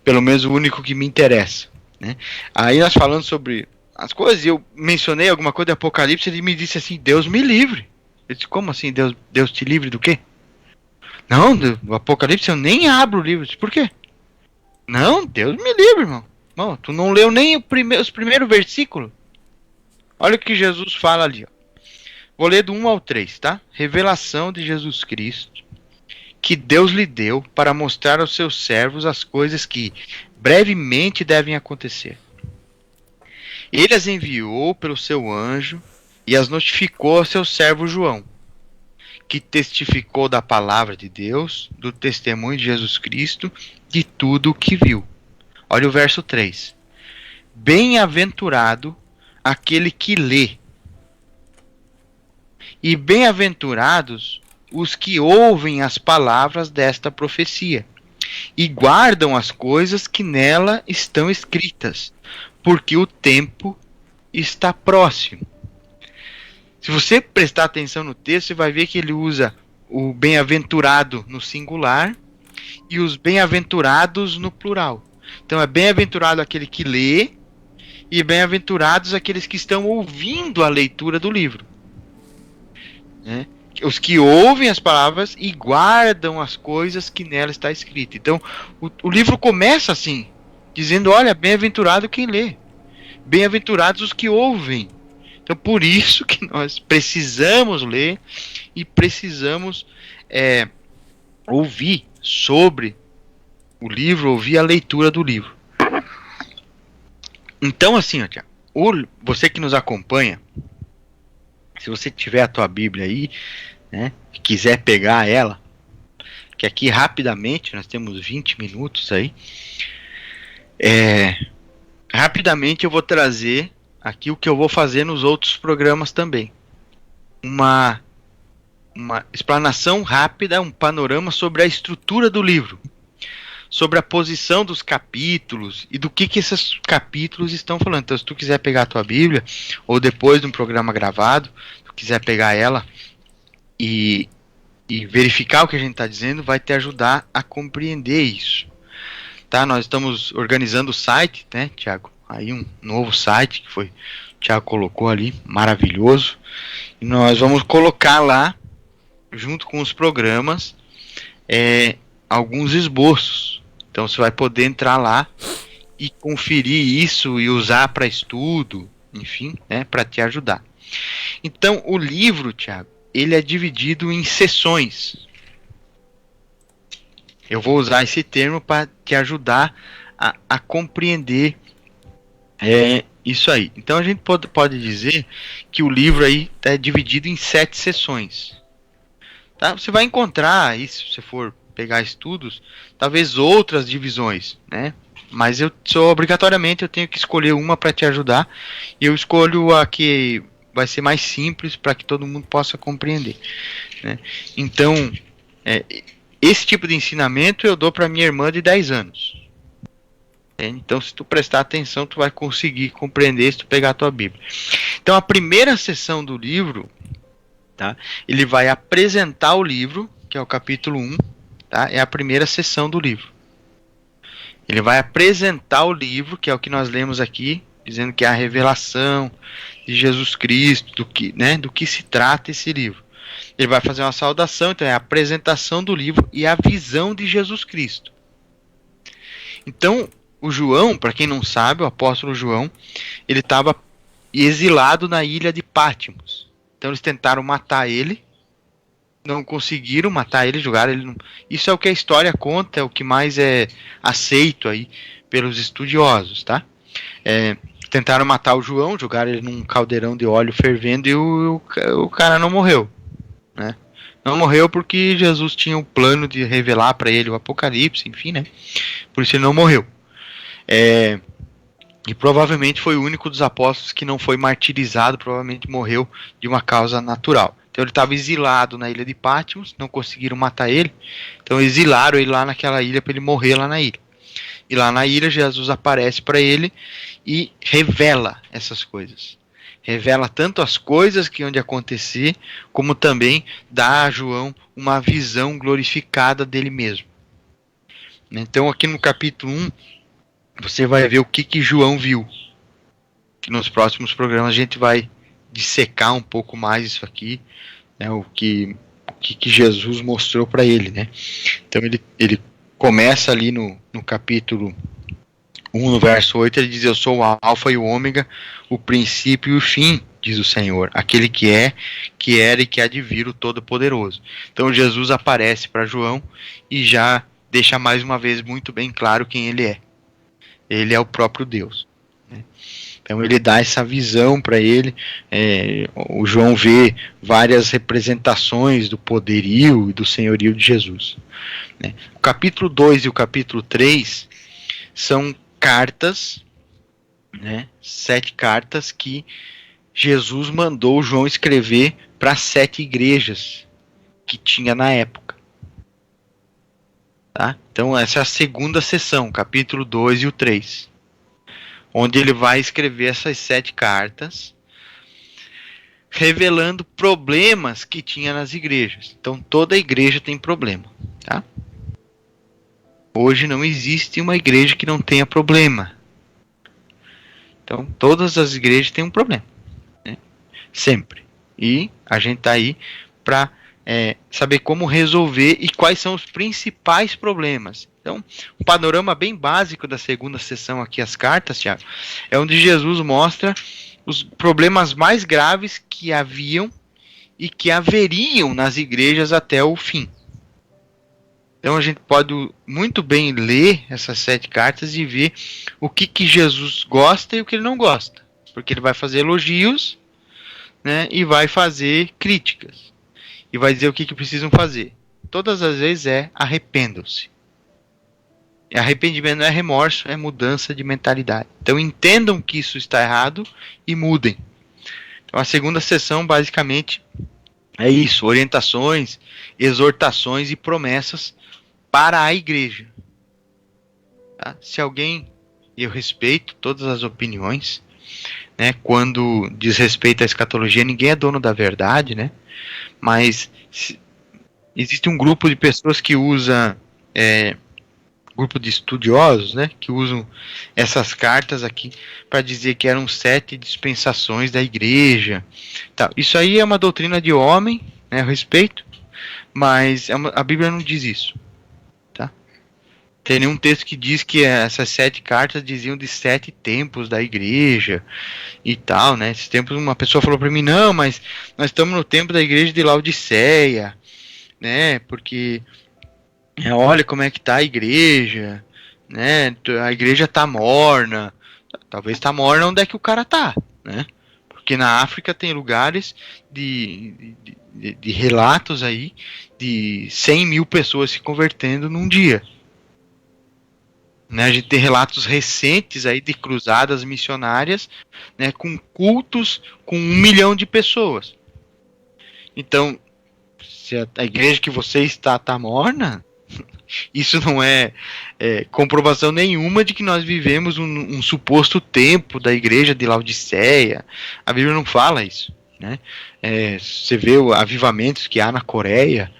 pelo menos o único que me interessa, né? Aí nós falando sobre as coisas, e eu mencionei alguma coisa de Apocalipse, ele me disse assim: Deus me livre. Eu disse: como assim, Deus te livre do quê? Não, do Apocalipse eu nem abro o livro. Eu disse: por quê? Não, Deus me livre, irmão. Não, tu não leu nem os primeiros versículos. Olha o que Jesus fala ali, ó. Vou ler do 1 ao 3, tá? Revelação de Jesus Cristo, que Deus lhe deu para mostrar aos seus servos as coisas que brevemente devem acontecer. Ele as enviou pelo seu anjo e as notificou ao seu servo João, que testificou da palavra de Deus, do testemunho de Jesus Cristo, de tudo o que viu. Olha o verso 3. Bem-aventurado aquele que lê, e bem-aventurados os que ouvem as palavras desta profecia, e guardam as coisas que nela estão escritas, porque o tempo está próximo. Se você prestar atenção no texto, você vai ver que ele usa o bem-aventurado no singular e os bem-aventurados no plural. Então é bem-aventurado aquele que lê e bem-aventurados aqueles que estão ouvindo a leitura do livro, né? Os que ouvem as palavras e guardam as coisas que nela está escrito. Então o livro começa assim, dizendo: olha, bem-aventurado quem lê, bem-aventurados os que ouvem. Então por isso que nós precisamos ler e precisamos ouvir sobre o livro, ouvir a leitura do livro. Então assim, ó, Tiago, você que nos acompanha, se você tiver a tua Bíblia aí, né, quiser pegar ela, que aqui rapidamente, nós temos 20 minutos aí, rapidamente eu vou trazer aqui o que eu vou fazer nos outros programas também. Uma explanação rápida, um panorama sobre a estrutura do livro. sobre a posição dos capítulos e do que esses capítulos estão falando. Então, se tu quiser pegar a tua Bíblia, ou depois de um programa gravado, se tu quiser pegar ela e verificar o que a gente está dizendo, vai te ajudar a compreender isso. Tá? Nós estamos organizando o site, né, Tiago? Aí um novo site que o Tiago colocou ali, maravilhoso. E nós vamos colocar lá, junto com os programas, alguns esboços. Então você vai poder entrar lá e conferir isso e usar para estudo, enfim, né, para te ajudar. Então o livro, Tiago, ele é dividido em sessões. Eu vou usar esse termo para te ajudar a compreender isso aí. Então a gente pode dizer que o livro aí está dividido em 7 sessões. Tá? Você vai encontrar, se você for pegar estudos, talvez outras divisões, né? Mas obrigatoriamente eu tenho que escolher uma para te ajudar, e eu escolho a que vai ser mais simples para que todo mundo possa compreender, né? Então, esse tipo de ensinamento eu dou para minha irmã de 10 anos. Então, se tu prestar atenção, tu vai conseguir compreender se tu pegar a tua Bíblia. Então, a primeira sessão do livro, tá? Ele vai apresentar o livro, que é o capítulo 1, tá? É a primeira sessão do livro. Ele vai apresentar o livro, que é o que nós lemos aqui, dizendo que é a revelação de Jesus Cristo, do que se trata esse livro. Ele vai fazer uma saudação, então é a apresentação do livro e a visão de Jesus Cristo. Então, o João, para quem não sabe, o apóstolo João, ele estava exilado na ilha de Patmos. Então eles tentaram matar ele, não conseguiram matar ele, jogaram ele. Isso é o que a história conta, é o que mais é aceito aí pelos estudiosos, tá? Tentaram matar o João, jogaram ele num caldeirão de óleo fervendo e o cara não morreu, né? Não morreu porque Jesus tinha um plano de revelar para ele o Apocalipse, enfim, né? Por isso ele não morreu. E provavelmente foi o único dos apóstolos que não foi martirizado, provavelmente morreu de uma causa natural. Então ele estava exilado na ilha de Patmos, não conseguiram matar ele, então exilaram ele lá naquela ilha para ele morrer lá na ilha. E lá na ilha Jesus aparece para ele e revela essas coisas. Revela tanto as coisas que iam de acontecer, como também dá a João uma visão glorificada dele mesmo. Então aqui no capítulo 1, você vai ver o que João viu. Que nos próximos programas a gente vai dissecar um pouco mais isso aqui, né, o que Jesus mostrou para ele, né? Então ele começa ali no capítulo 1, no verso 8, ele diz: eu sou o alfa e o ômega, o princípio e o fim, diz o Senhor, aquele que é, que era e que há de vir, o Todo-Poderoso. Então Jesus aparece para João e já deixa mais uma vez muito bem claro quem ele é. Ele é o próprio Deus, né? Então ele dá essa visão para ele. O João vê várias representações do poderio e do senhorio de Jesus, né? O capítulo 2 e o capítulo 3 são cartas, né? 7 cartas que Jesus mandou João escrever para 7 igrejas que tinha na época. Tá? Então essa é a segunda sessão, capítulo 2 e o 3. Onde ele vai escrever essas 7 cartas, revelando problemas que tinha nas igrejas. Então toda igreja tem problema. Tá? Hoje não existe uma igreja que não tenha problema. Então todas as igrejas têm um problema, né? Sempre. E a gente está aí para saber como resolver e quais são os principais problemas. Então, um panorama bem básico da segunda sessão aqui, as cartas, Tiago, é onde Jesus mostra os problemas mais graves que haviam e que haveriam nas igrejas até o fim. Então a gente pode muito bem ler essas 7 cartas e ver o que Jesus gosta e o que ele não gosta. Porque ele vai fazer elogios, né, e vai fazer críticas. E vai dizer o que precisam fazer. Todas as vezes arrependam-se. E arrependimento não é remorso, é mudança de mentalidade. Então entendam que isso está errado e mudem. Então a segunda sessão basicamente é isso: orientações, exortações e promessas para a igreja. Tá? Se alguém, eu respeito todas as opiniões, né? Quando diz respeito à escatologia, ninguém é dono da verdade, né? Mas existe um grupo de pessoas que usa, grupo de estudiosos, né? Que usam essas cartas aqui para dizer que eram 7 dispensações da igreja. Tá. Isso aí é uma doutrina de homem, né? Eu respeito, mas a Bíblia não diz isso. Tem nenhum texto que diz que essas 7 cartas diziam de 7 tempos da igreja e tal, né? Esses tempos, uma pessoa falou para mim, não, mas nós estamos no tempo da igreja de Laodiceia, né? Porque olha como é que tá a igreja, né? A igreja tá morna. Talvez tá morna onde é que o cara tá, né? Porque na África tem lugares de relatos aí de 100 mil pessoas se convertendo num dia. Né, a gente tem relatos recentes aí de cruzadas missionárias, né, com cultos com 1 milhão de pessoas. Então, se a igreja que você está morna, isso não é comprovação nenhuma de que nós vivemos um suposto tempo da igreja de Laodiceia. A Bíblia não fala isso. Né? Você vê os avivamentos que há na Coreia,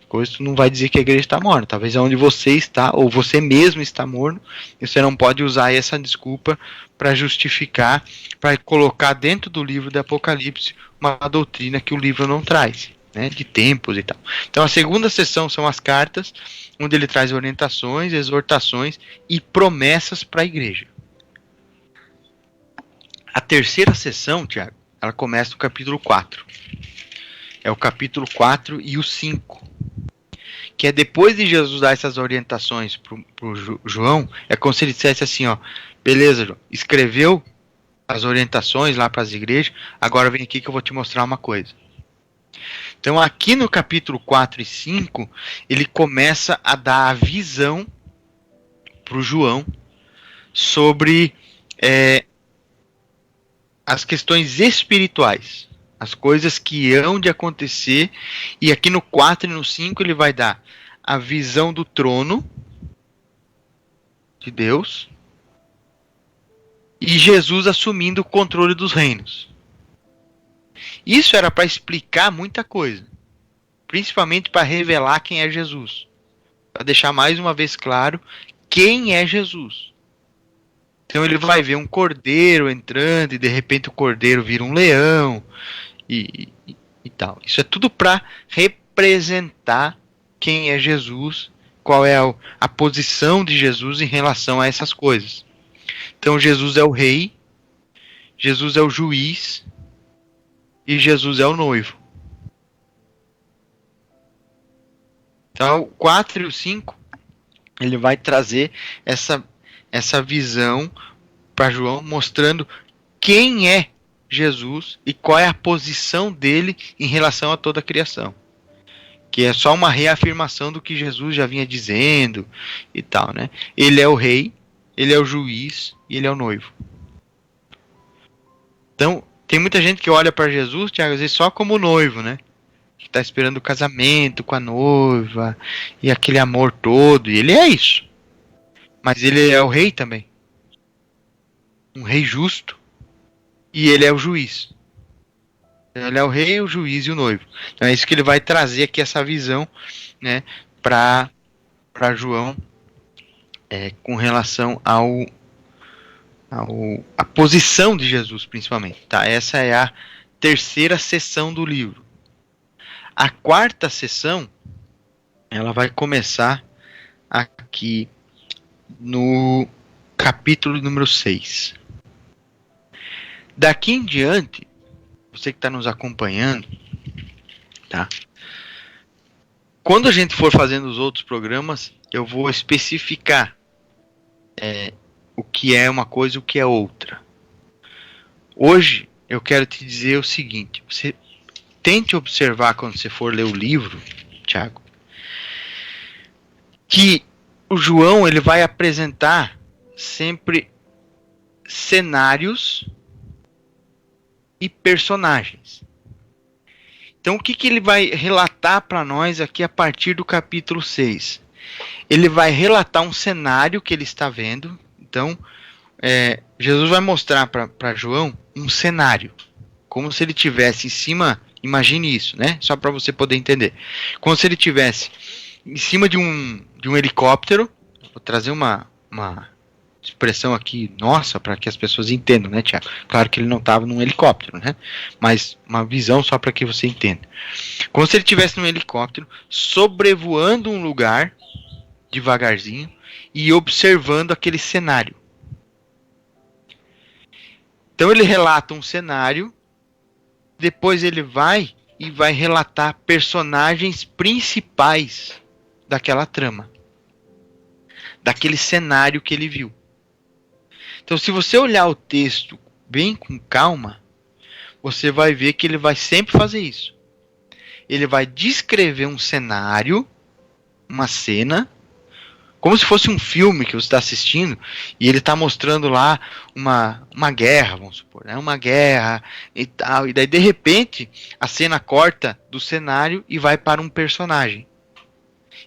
coisa, tu não vai dizer que a igreja está morna. Talvez é onde você está, ou você mesmo está morno, e você não pode usar essa desculpa para justificar, para colocar dentro do livro do Apocalipse uma doutrina que o livro não traz, né, de tempos e tal. Então a segunda sessão são as cartas, onde ele traz orientações, exortações e promessas para a igreja. A terceira sessão, Tiago, ela começa no capítulo 4. É o capítulo 4 e o 5. Que é depois de Jesus dar essas orientações pro João, é como se ele dissesse assim, ó, beleza, João, escreveu as orientações lá para as igrejas, agora vem aqui que eu vou te mostrar uma coisa. Então aqui no capítulo 4 e 5, ele começa a dar a visão pro João sobre as questões espirituais, as coisas que hão de acontecer, e aqui no 4 e no 5 ele vai dar a visão do trono de Deus e Jesus assumindo o controle dos reinos. Isso era para explicar muita coisa, principalmente para revelar quem é Jesus, para deixar mais uma vez claro quem é Jesus. Então ele vai ver um cordeiro entrando e de repente o cordeiro vira um leão e tal. Isso é tudo para representar quem é Jesus, qual é a posição de Jesus em relação a essas coisas. Então Jesus é o rei, Jesus é o juiz e Jesus é o noivo. Então, o 4 e o 5, ele vai trazer essa visão para João, mostrando quem é Jesus e qual é a posição dele em relação a toda a criação. Que é só uma reafirmação do que Jesus já vinha dizendo e tal, né? Ele é o rei, ele é o juiz e ele é o noivo. Então, tem muita gente que olha para Jesus, Tiago, às vezes só como noivo, né? Que está esperando o casamento com a noiva e aquele amor todo, e ele é isso. Mas ele é o rei também. Um rei justo. E ele é o juiz. Ele é o rei, o juiz e o noivo. Então é isso que ele vai trazer aqui, essa visão, né, para João, com relação a posição de Jesus, principalmente. Tá? Essa é a terceira sessão do livro. A quarta sessão, ela vai começar aqui no capítulo número 6. Daqui em diante, você que está nos acompanhando, tá? Quando a gente for fazendo os outros programas, eu vou especificar o que é uma coisa e o que é outra. Hoje, eu quero te dizer o seguinte, você tente observar quando você for ler o livro, Tiago, que o João ele vai apresentar sempre cenários e personagens. Então o que ele vai relatar para nós aqui a partir do capítulo 6? Ele vai relatar um cenário que ele está vendo. Então, Jesus vai mostrar para João um cenário, como se ele tivesse em cima, imagine isso, né? Só para você poder entender. Como se ele tivesse em cima de um helicóptero. Vou trazer uma expressão aqui, nossa, para que as pessoas entendam, né, Tiago? Claro que ele não estava num helicóptero, né? Mas uma visão só para que você entenda. Como se ele estivesse num helicóptero, sobrevoando um lugar, devagarzinho, e observando aquele cenário. Então ele relata um cenário, depois ele vai relatar personagens principais daquela trama, daquele cenário que ele viu. Então, se você olhar o texto bem com calma, você vai ver que ele vai sempre fazer isso. Ele vai descrever um cenário, uma cena, como se fosse um filme que você está assistindo, e ele está mostrando lá uma guerra, vamos supor, né? Uma guerra e tal, e daí de repente a cena corta do cenário e vai para um personagem.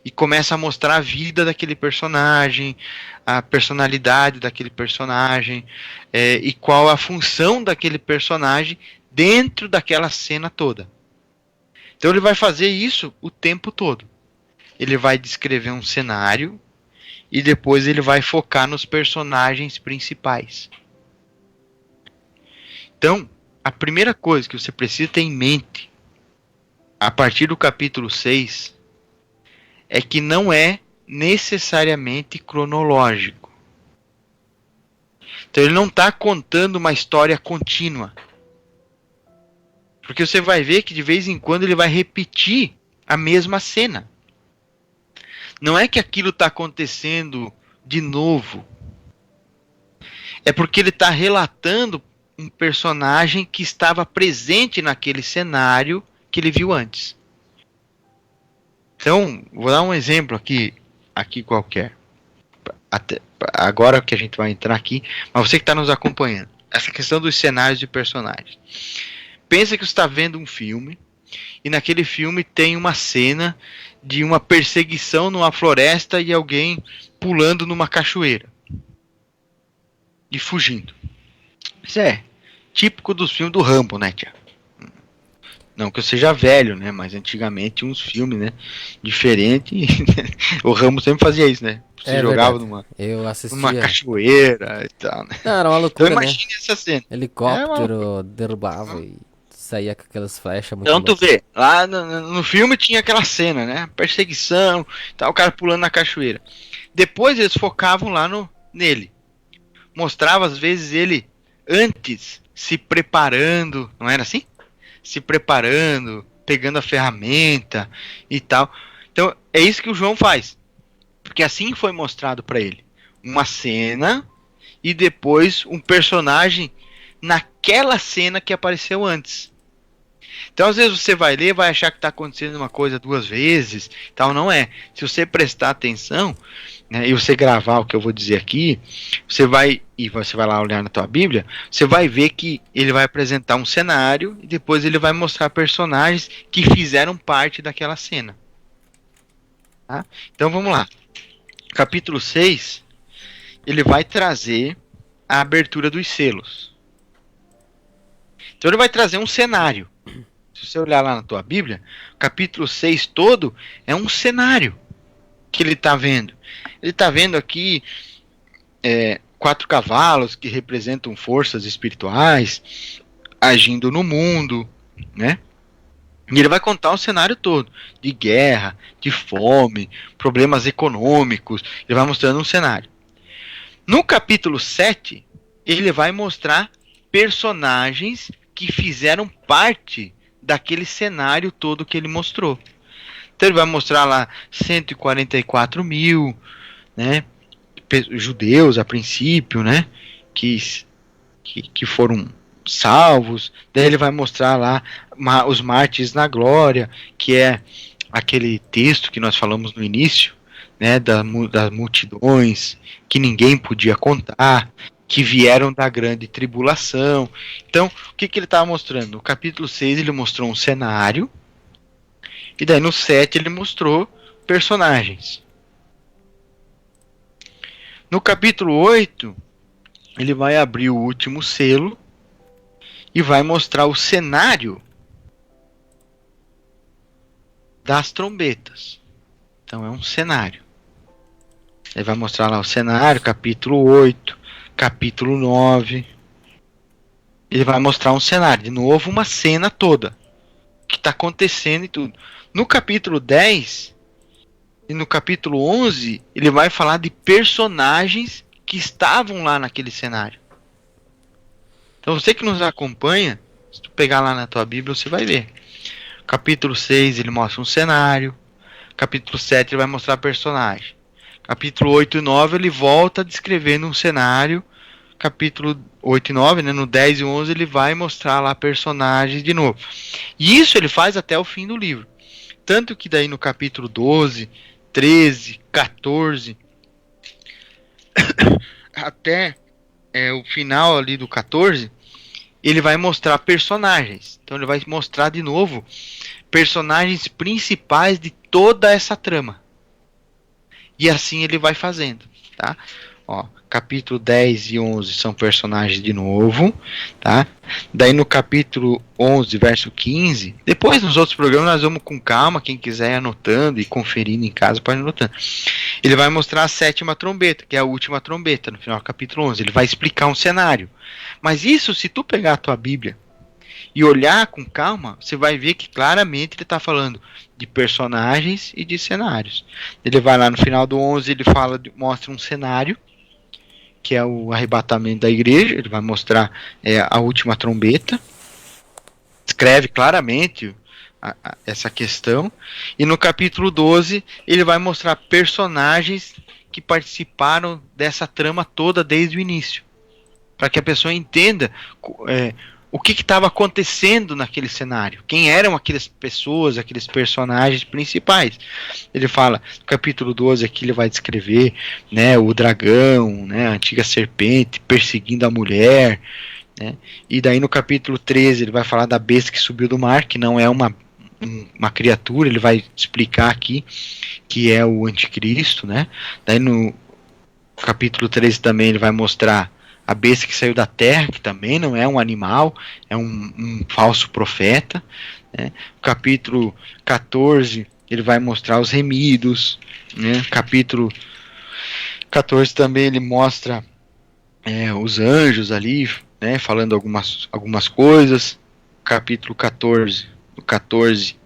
E começa a mostrar a vida daquele personagem, a personalidade daquele personagem, e qual a função daquele personagem dentro daquela cena toda. Então ele vai fazer isso o tempo todo. Ele vai descrever um cenário e depois ele vai focar nos personagens principais. Então, a primeira coisa que você precisa ter em mente, a partir do capítulo 6, é que não é necessariamente cronológico. Então ele não está contando uma história contínua. Porque você vai ver que de vez em quando ele vai repetir a mesma cena. Não é que aquilo está acontecendo de novo. É porque ele está relatando um personagem que estava presente naquele cenário que ele viu antes. Então, vou dar um exemplo aqui qualquer. Agora que a gente vai entrar aqui, mas você que está nos acompanhando. Essa questão dos cenários de personagens. Pensa que você está vendo um filme, e naquele filme tem uma cena de uma perseguição numa floresta e alguém pulando numa cachoeira. E fugindo. Isso é típico dos filmes do Rambo, né, Tiago? Não que eu seja velho, né? Mas antigamente uns filmes, né? Diferente. O Rambo sempre fazia isso, né? Você jogava numa cachoeira e tal, né? Não, era uma loucura, então imagine, né? Essa cena. Helicóptero derrubava e saía com aquelas flechas muito Então tu vê, lá no filme tinha aquela cena, né? Perseguição, tal, o cara pulando na cachoeira. Depois eles focavam lá nele. Mostrava às vezes ele antes se preparando, não era assim? Se preparando, pegando a ferramenta e tal. Então é isso que o João faz, porque assim foi mostrado para ele uma cena e depois um personagem naquela cena que apareceu antes. Então às vezes você vai ler, vai achar que está acontecendo uma coisa duas vezes, tal, não é. Se você prestar atenção, né, e você gravar o que eu vou dizer aqui, você vai lá olhar na tua Bíblia, você vai ver que ele vai apresentar um cenário e depois ele vai mostrar personagens que fizeram parte daquela cena. Tá? Então vamos lá. Capítulo 6, ele vai trazer a abertura dos selos. Então ele vai trazer um cenário. Se você olhar lá na tua Bíblia, o capítulo 6 todo é um cenário que ele está vendo. Ele está vendo aqui 4 cavalos que representam forças espirituais agindo no mundo, né? E ele vai contar o cenário todo, de guerra, de fome, problemas econômicos. Ele vai mostrando um cenário. No capítulo 7, ele vai mostrar personagens que fizeram parte daquele cenário todo que ele mostrou. Então ele vai mostrar lá 144 mil, né, judeus a princípio, né, que foram salvos. Daí ele vai mostrar lá os mártires na glória, que é aquele texto que nós falamos no início, né, das multidões que ninguém podia contar, que vieram da grande tribulação. Então, o que ele estava mostrando? No capítulo 6 ele mostrou um cenário, e daí no 7 ele mostrou personagens. No capítulo 8, ele vai abrir o último selo e vai mostrar o cenário das trombetas. Então é um cenário. Ele vai mostrar lá o cenário, capítulo 8, capítulo 9. Ele vai mostrar um cenário, de novo uma cena toda, que está acontecendo e tudo. No capítulo 10 e no capítulo 11, ele vai falar de personagens que estavam lá naquele cenário. Então você que nos acompanha, se tu pegar lá na tua Bíblia, você vai ver. Capítulo 6 ele mostra um cenário. Capítulo 7 ele vai mostrar personagem. Capítulo 8 e 9 ele volta descrevendo um cenário. Capítulo 8 e 9, né, no 10 e 11 ele vai mostrar lá personagens de novo. E isso ele faz até o fim do livro. Tanto que daí no capítulo 12, 13, 14 até o final ali do 14, ele vai mostrar personagens. Então ele vai mostrar de novo personagens principais de toda essa trama. E assim ele vai fazendo, tá? Ó, capítulo 10 e 11 são personagens de novo, tá? Daí no capítulo 11, verso 15, depois nos outros programas nós vamos com calma, quem quiser anotando e conferindo em casa pode anotando. Ele vai mostrar a sétima trombeta, que é a última trombeta, no final do capítulo 11. Ele vai explicar um cenário. Mas isso, se tu pegar a tua Bíblia e olhar com calma, você vai ver que claramente ele está falando de personagens e de cenários. Ele vai lá no final do 11, ele mostra um cenário, que é o arrebatamento da igreja. Ele vai mostrar a última trombeta, escreve claramente essa questão. E no capítulo 12 ele vai mostrar personagens que participaram dessa trama toda desde o início, para que a pessoa entenda o que estava acontecendo naquele cenário, quem eram aquelas pessoas, aqueles personagens principais. Ele fala, no capítulo 12 aqui ele vai descrever, né, o dragão, né, a antiga serpente perseguindo a mulher, né, e daí no capítulo 13 ele vai falar da besta que subiu do mar, que não é uma criatura. Ele vai explicar aqui que é o anticristo, né. Daí no capítulo 13 também ele vai mostrar a besta que saiu da terra, que também não é um animal, é um falso profeta, né? Capítulo 14 ele vai mostrar os remidos, né? Capítulo 14 também ele mostra os anjos ali, né? Falando algumas coisas. Capítulo 14, do 14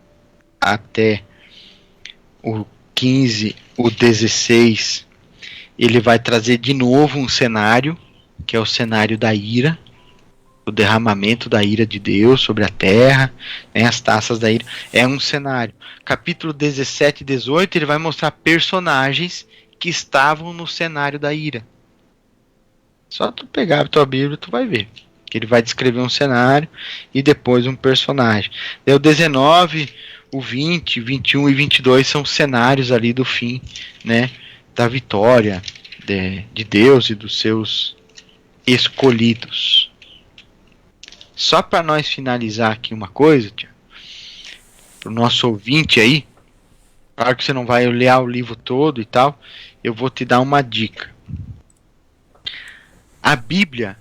até o 15, o 16, ele vai trazer de novo um cenário, que é o cenário da ira, o derramamento da ira de Deus sobre a terra, né, as taças da ira, é um cenário. Capítulo 17 e 18, ele vai mostrar personagens que estavam no cenário da ira. Só tu pegar a tua Bíblia, tu vai ver que ele vai descrever um cenário e depois um personagem. Daí o 19, o 20, 21 e 22 são cenários ali do fim, né, da vitória de Deus e dos seus escolhidos. Só para nós finalizar aqui uma coisa, para o nosso ouvinte aí, claro que você não vai ler o livro todo e tal, eu vou te dar uma dica. A Bíblia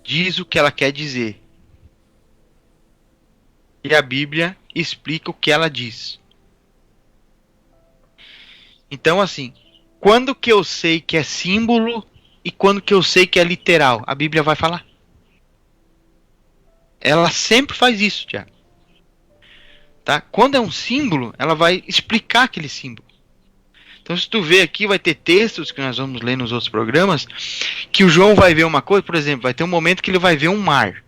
diz o que ela quer dizer, e a Bíblia explica o que ela diz. Então, assim, quando que eu sei que é símbolo e quando que eu sei que é literal? A Bíblia vai falar. Ela sempre faz isso, Tiago. Tá? Quando é um símbolo, ela vai explicar aquele símbolo. Então, se tu ver aqui, vai ter textos que nós vamos ler nos outros programas, que o João vai ver uma coisa, por exemplo, vai ter um momento que ele vai ver um mar.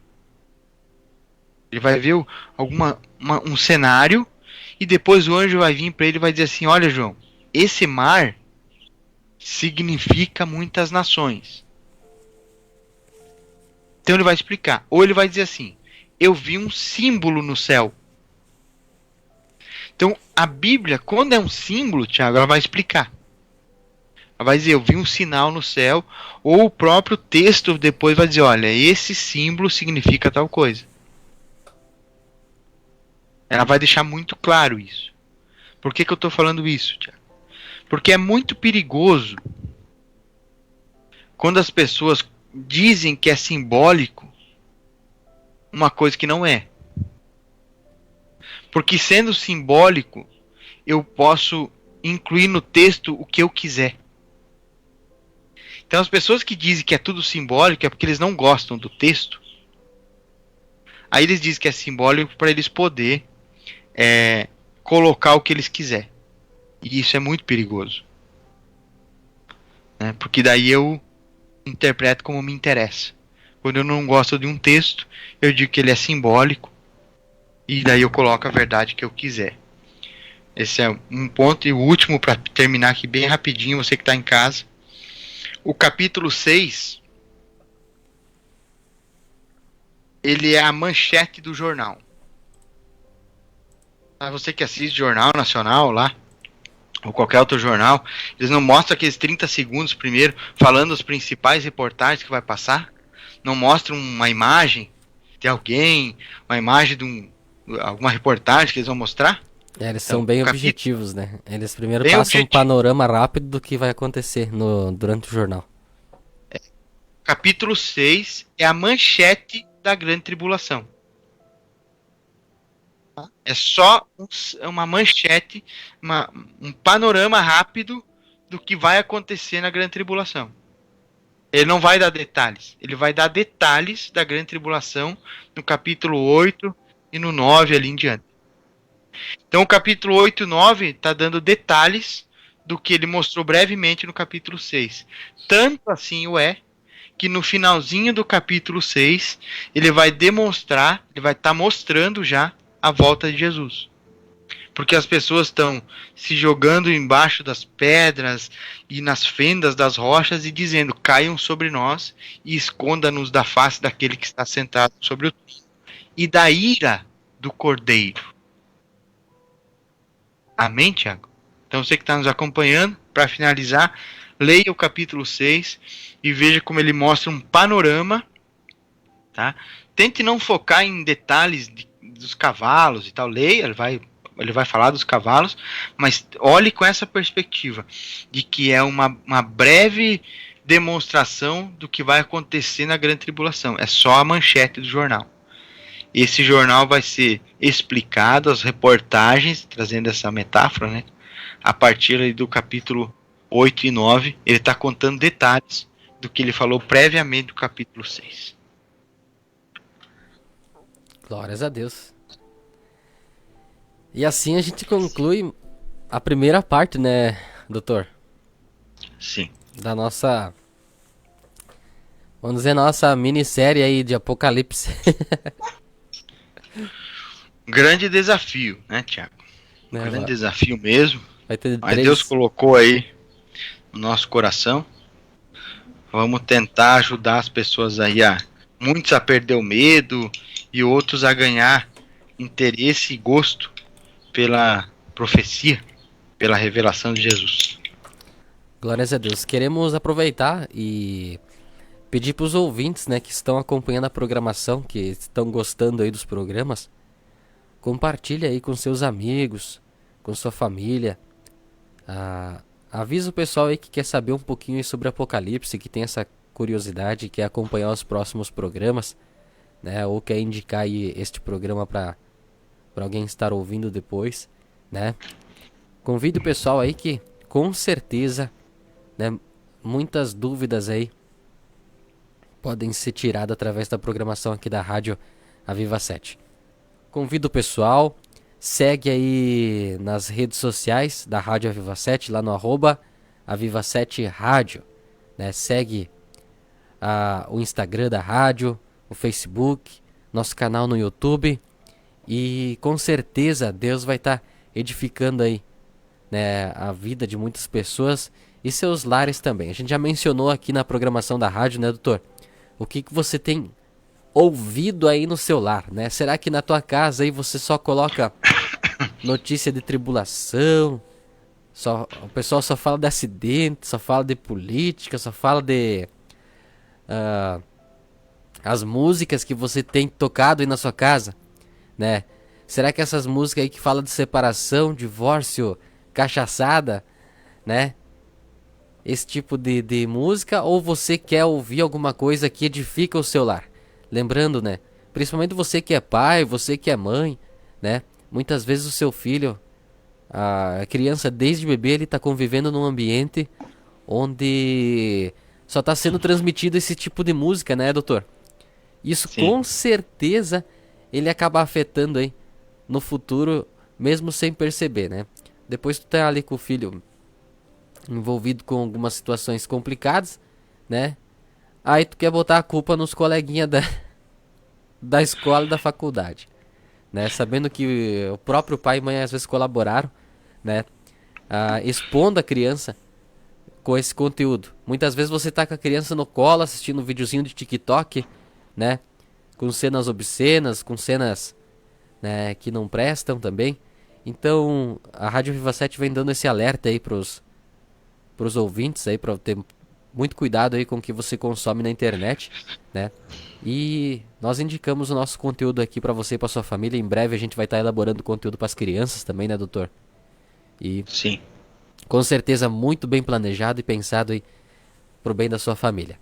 Ele vai ver um cenário, e depois o anjo vai vir para ele e vai dizer assim, olha, João, esse mar significa muitas nações. Então ele vai explicar. Ou ele vai dizer assim, eu vi um símbolo no céu. Então a Bíblia, quando é um símbolo, Tiago, ela vai explicar. Ela vai dizer, eu vi um sinal no céu. Ou o próprio texto depois vai dizer, olha, esse símbolo significa tal coisa. Ela vai deixar muito claro isso. Por que eu estou falando isso, Tiago? Porque é muito perigoso quando as pessoas dizem que é simbólico uma coisa que não é. Porque sendo simbólico, eu posso incluir no texto o que eu quiser. Então as pessoas que dizem que é tudo simbólico é porque eles não gostam do texto. Aí eles dizem que é simbólico para eles poder colocar o que eles quiserem. E isso é muito perigoso. Né? Porque daí eu interpreto como me interessa. Quando eu não gosto de um texto, eu digo que ele é simbólico. E daí eu coloco a verdade que eu quiser. Esse é um ponto. E o último, para terminar aqui bem rapidinho, você que está em casa. O capítulo 6, ele é a manchete do jornal. Você que assiste Jornal Nacional lá, ou qualquer outro jornal, eles não mostram aqueles 30 segundos primeiro, falando os principais reportagens que vai passar. Não mostram uma imagem de alguém, uma imagem de alguma reportagem que eles vão mostrar. Eles são bem objetivos, né? Eles primeiro bem passam objetivo. um panorama rápido do que vai acontecer durante o jornal. Capítulo 6 é a manchete da grande tribulação. É só uma manchete, um panorama rápido do que vai acontecer na grande tribulação. Ele não vai dar detalhes. Ele vai dar detalhes da grande tribulação no capítulo 8 e no 9 ali em diante. Então o capítulo 8 e 9 está dando detalhes do que ele mostrou brevemente no capítulo 6. Tanto assim que no finalzinho do capítulo 6 ele vai demonstrar, ele vai estar mostrando já a volta de Jesus. Porque as pessoas estão se jogando embaixo das pedras e nas fendas das rochas e dizendo: caiam sobre nós e esconda-nos da face daquele que está sentado sobre o trono e da ira do Cordeiro. Amém, Tiago? Então você que está nos acompanhando, para finalizar, leia o capítulo 6 e veja como ele mostra um panorama. Tá? Tente não focar em detalhes dos cavalos e tal. Leia, ele vai falar dos cavalos, mas olhe com essa perspectiva de que é uma breve demonstração do que vai acontecer na grande tribulação. É só a manchete do jornal. Esse jornal vai ser explicado, as reportagens, trazendo essa metáfora, né? A partir do capítulo 8 e 9, ele está contando detalhes do que ele falou previamente do capítulo 6. Glórias a Deus. E assim a gente conclui a primeira parte, né, doutor? Sim. Da nossa, vamos dizer, nossa minissérie aí de Apocalipse. Grande desafio, né, Tiago? Grande desafio mesmo. Vai ter Mas Deus colocou aí no nosso coração. Vamos tentar ajudar as pessoas aí muitos a perder o medo e outros a ganhar interesse e gosto pela profecia, pela revelação de Jesus. Glórias a Deus. Queremos aproveitar e pedir para os ouvintes, né, que estão acompanhando a programação, que estão gostando aí dos programas, compartilhe aí com seus amigos, com sua família. Avisa o pessoal aí que quer saber um pouquinho sobre Apocalipse, que tem essa curiosidade, quer acompanhar os próximos programas, né, ou quer indicar aí este programa para alguém estar ouvindo depois, né? Convido o pessoal aí que com certeza, né, muitas dúvidas aí podem ser tiradas através da programação aqui da Rádio Aviva 7. Convido o pessoal, segue aí nas redes sociais da Rádio Aviva 7, lá no @Aviva 7 Rádio, né? Segue o Instagram da rádio, o Facebook, nosso canal no YouTube, e com certeza Deus vai estar edificando aí, né, a vida de muitas pessoas e seus lares também. A gente já mencionou aqui na programação da rádio, né, doutor? O que você tem ouvido aí no seu lar, né? Será que na tua casa aí você só coloca notícia de tribulação? O pessoal só fala de acidente, só fala de política, só fala de as músicas que você tem tocado aí na sua casa, né? Será que essas músicas aí que falam de separação, divórcio, cachaçada, né? Esse tipo de música, ou você quer ouvir alguma coisa que edifica o seu lar? Lembrando, né? Principalmente você que é pai, você que é mãe, né? Muitas vezes o seu filho, a criança desde bebê, ele tá convivendo num ambiente onde só tá sendo transmitido esse tipo de música, né, doutor? Isso Sim. com certeza ele acaba afetando aí no futuro, mesmo sem perceber, né? Depois tu tá ali com o filho envolvido com algumas situações complicadas, né? Aí tu quer botar a culpa nos coleguinhas da escola e da faculdade, né? Sabendo que o próprio pai e mãe às vezes colaboraram, né? Expondo a criança com esse conteúdo. Muitas vezes você tá com a criança no colo assistindo um videozinho de TikTok, né? Com cenas obscenas, com cenas, né, que não prestam também. Então, a Rádio Viva 7 vem dando esse alerta aí pros ouvintes aí, para ter muito cuidado aí com o que você consome na internet, né? E nós indicamos o nosso conteúdo aqui para você e para sua família. Em breve a gente vai estar elaborando conteúdo para as crianças também, né, doutor? E Sim. com certeza muito bem planejado e pensado aí pro bem da sua família.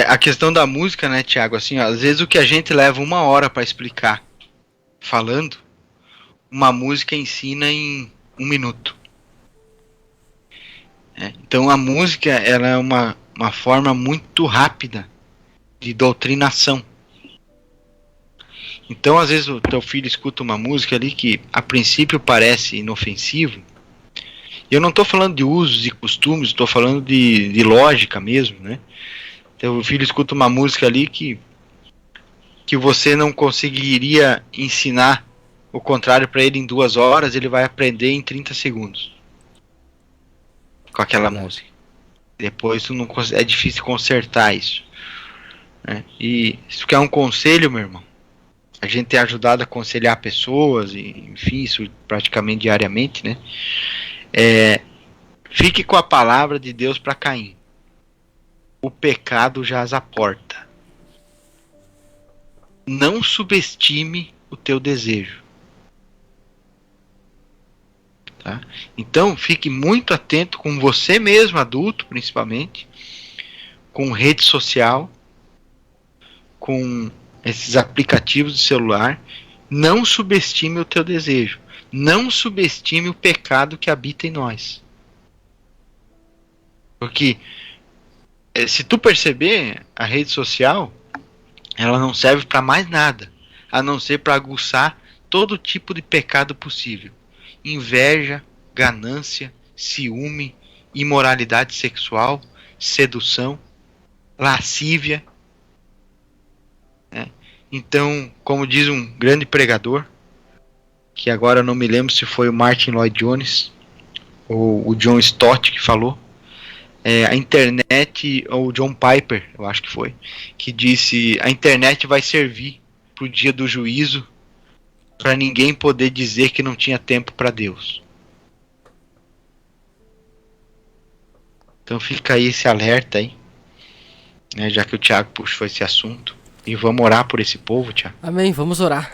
A questão da música, né, Thiago, assim, ó, às vezes o que a gente leva 1 hora para explicar falando, uma música ensina em 1 minuto. Então a música, ela é uma forma muito rápida de doutrinação. Então às vezes o teu filho escuta uma música ali que a princípio parece inofensivo. E eu não estou falando de usos e costumes, estou falando de lógica mesmo, né? Teu filho escuta uma música ali que você não conseguiria ensinar o contrário para ele em 2 horas, ele vai aprender em 30 segundos com aquela Verdade. música. Depois tu não, é difícil consertar isso, né? E se tu quer um conselho, meu irmão, a gente tem ajudado a aconselhar pessoas, e, enfim, isso praticamente diariamente, né? Fique com a palavra de Deus para Caim. O pecado jaz à porta. Não subestime o teu desejo. Tá? Então, fique muito atento com você mesmo, adulto principalmente, com rede social, com esses aplicativos de celular. Não subestime o teu desejo. Não subestime o pecado que habita em nós. Porque se tu perceber, a rede social, ela não serve para mais nada, a não ser para aguçar todo tipo de pecado possível. Inveja, ganância, ciúme, imoralidade sexual, sedução, lascívia, né? Então, como diz um grande pregador, que agora eu não me lembro se foi o Martin Lloyd Jones ou o John Stott que falou, a internet, ou o John Piper, eu acho que foi, que disse: a internet vai servir para o dia do juízo, para ninguém poder dizer que não tinha tempo para Deus. Então fica aí esse alerta aí, né, já que o Thiago puxou esse assunto. E vamos orar por esse povo, Thiago. Amém, vamos orar.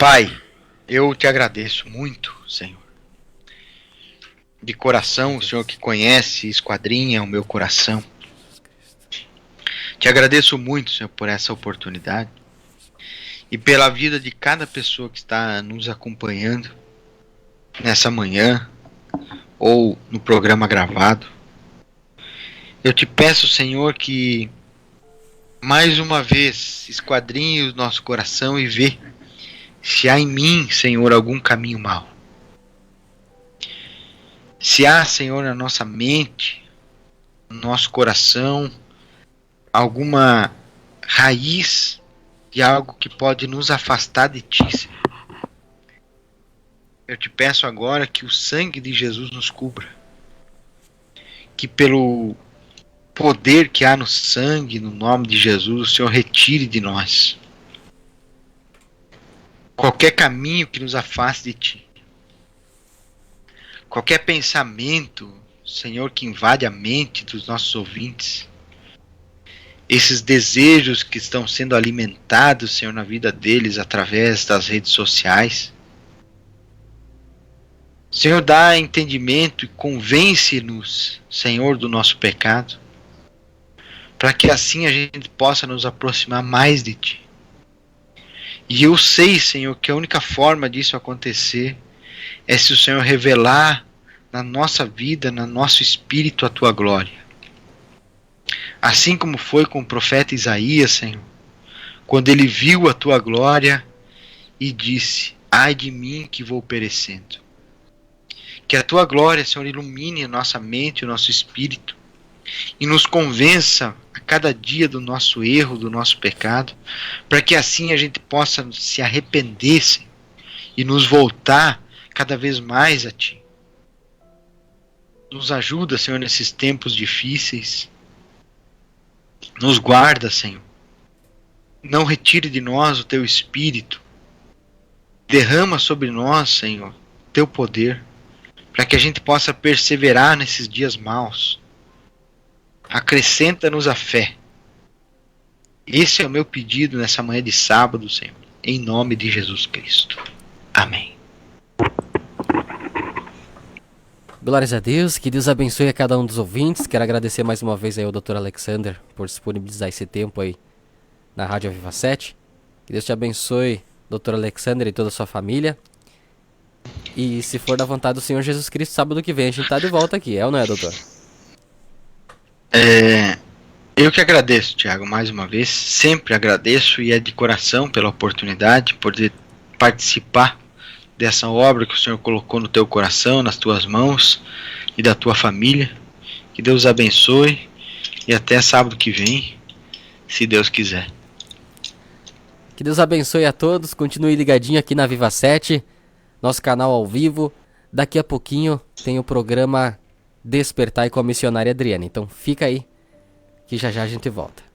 Pai, eu te agradeço muito, Senhor. De coração, o Senhor que conhece, esquadrinha o meu coração. Te agradeço muito, Senhor, por essa oportunidade e pela vida de cada pessoa que está nos acompanhando nessa manhã ou no programa gravado. Eu te peço, Senhor, que mais uma vez esquadrinhe o nosso coração e vê se há em mim, Senhor, algum caminho mau. Se há, Senhor, na nossa mente, no nosso coração, alguma raiz de algo que pode nos afastar de Ti, Senhor, eu te peço agora que o sangue de Jesus nos cubra. Que pelo poder que há no sangue, no nome de Jesus, o Senhor retire de nós qualquer caminho que nos afaste de Ti. Qualquer pensamento, Senhor, que invade a mente dos nossos ouvintes. Esses desejos que estão sendo alimentados, Senhor, na vida deles através das redes sociais. Senhor, dá entendimento e convence-nos, Senhor, do nosso pecado, para que assim a gente possa nos aproximar mais de Ti. E eu sei, Senhor, que a única forma disso acontecer é se o Senhor revelar na nossa vida, no nosso espírito, a Tua glória. Assim como foi com o profeta Isaías, Senhor, quando ele viu a Tua glória e disse: ai de mim que vou perecendo. Que a Tua glória, Senhor, ilumine a nossa mente, o nosso espírito e nos convença a cada dia do nosso erro, do nosso pecado, para que assim a gente possa se arrepender, Senhor, e nos voltar cada vez mais a Ti. Nos ajuda, Senhor, nesses tempos difíceis. Nos guarda, Senhor. Não retire de nós o Teu Espírito. Derrama sobre nós, Senhor, Teu poder, para que a gente possa perseverar nesses dias maus. Acrescenta-nos a fé. Esse é o meu pedido nessa manhã de sábado, Senhor, em nome de Jesus Cristo. Amém. Glórias a Deus, que Deus abençoe a cada um dos ouvintes. Quero agradecer mais uma vez aí ao Dr. Alexander por disponibilizar esse tempo aí na Rádio Aviva 7. Que Deus te abençoe, Dr. Alexander, e toda a sua família. E se for da vontade do Senhor Jesus Cristo, sábado que vem a gente tá de volta aqui, é ou não é, doutor? Eu que agradeço, Tiago, mais uma vez. Sempre agradeço e é de coração pela oportunidade, por poder participar dessa obra que o Senhor colocou no teu coração, nas tuas mãos e da tua família. Que Deus abençoe e até sábado que vem, se Deus quiser. Que Deus abençoe a todos, continue ligadinho aqui na Viva 7, nosso canal ao vivo. Daqui a pouquinho tem o programa Despertar com a missionária Adriana, então fica aí que já já a gente volta.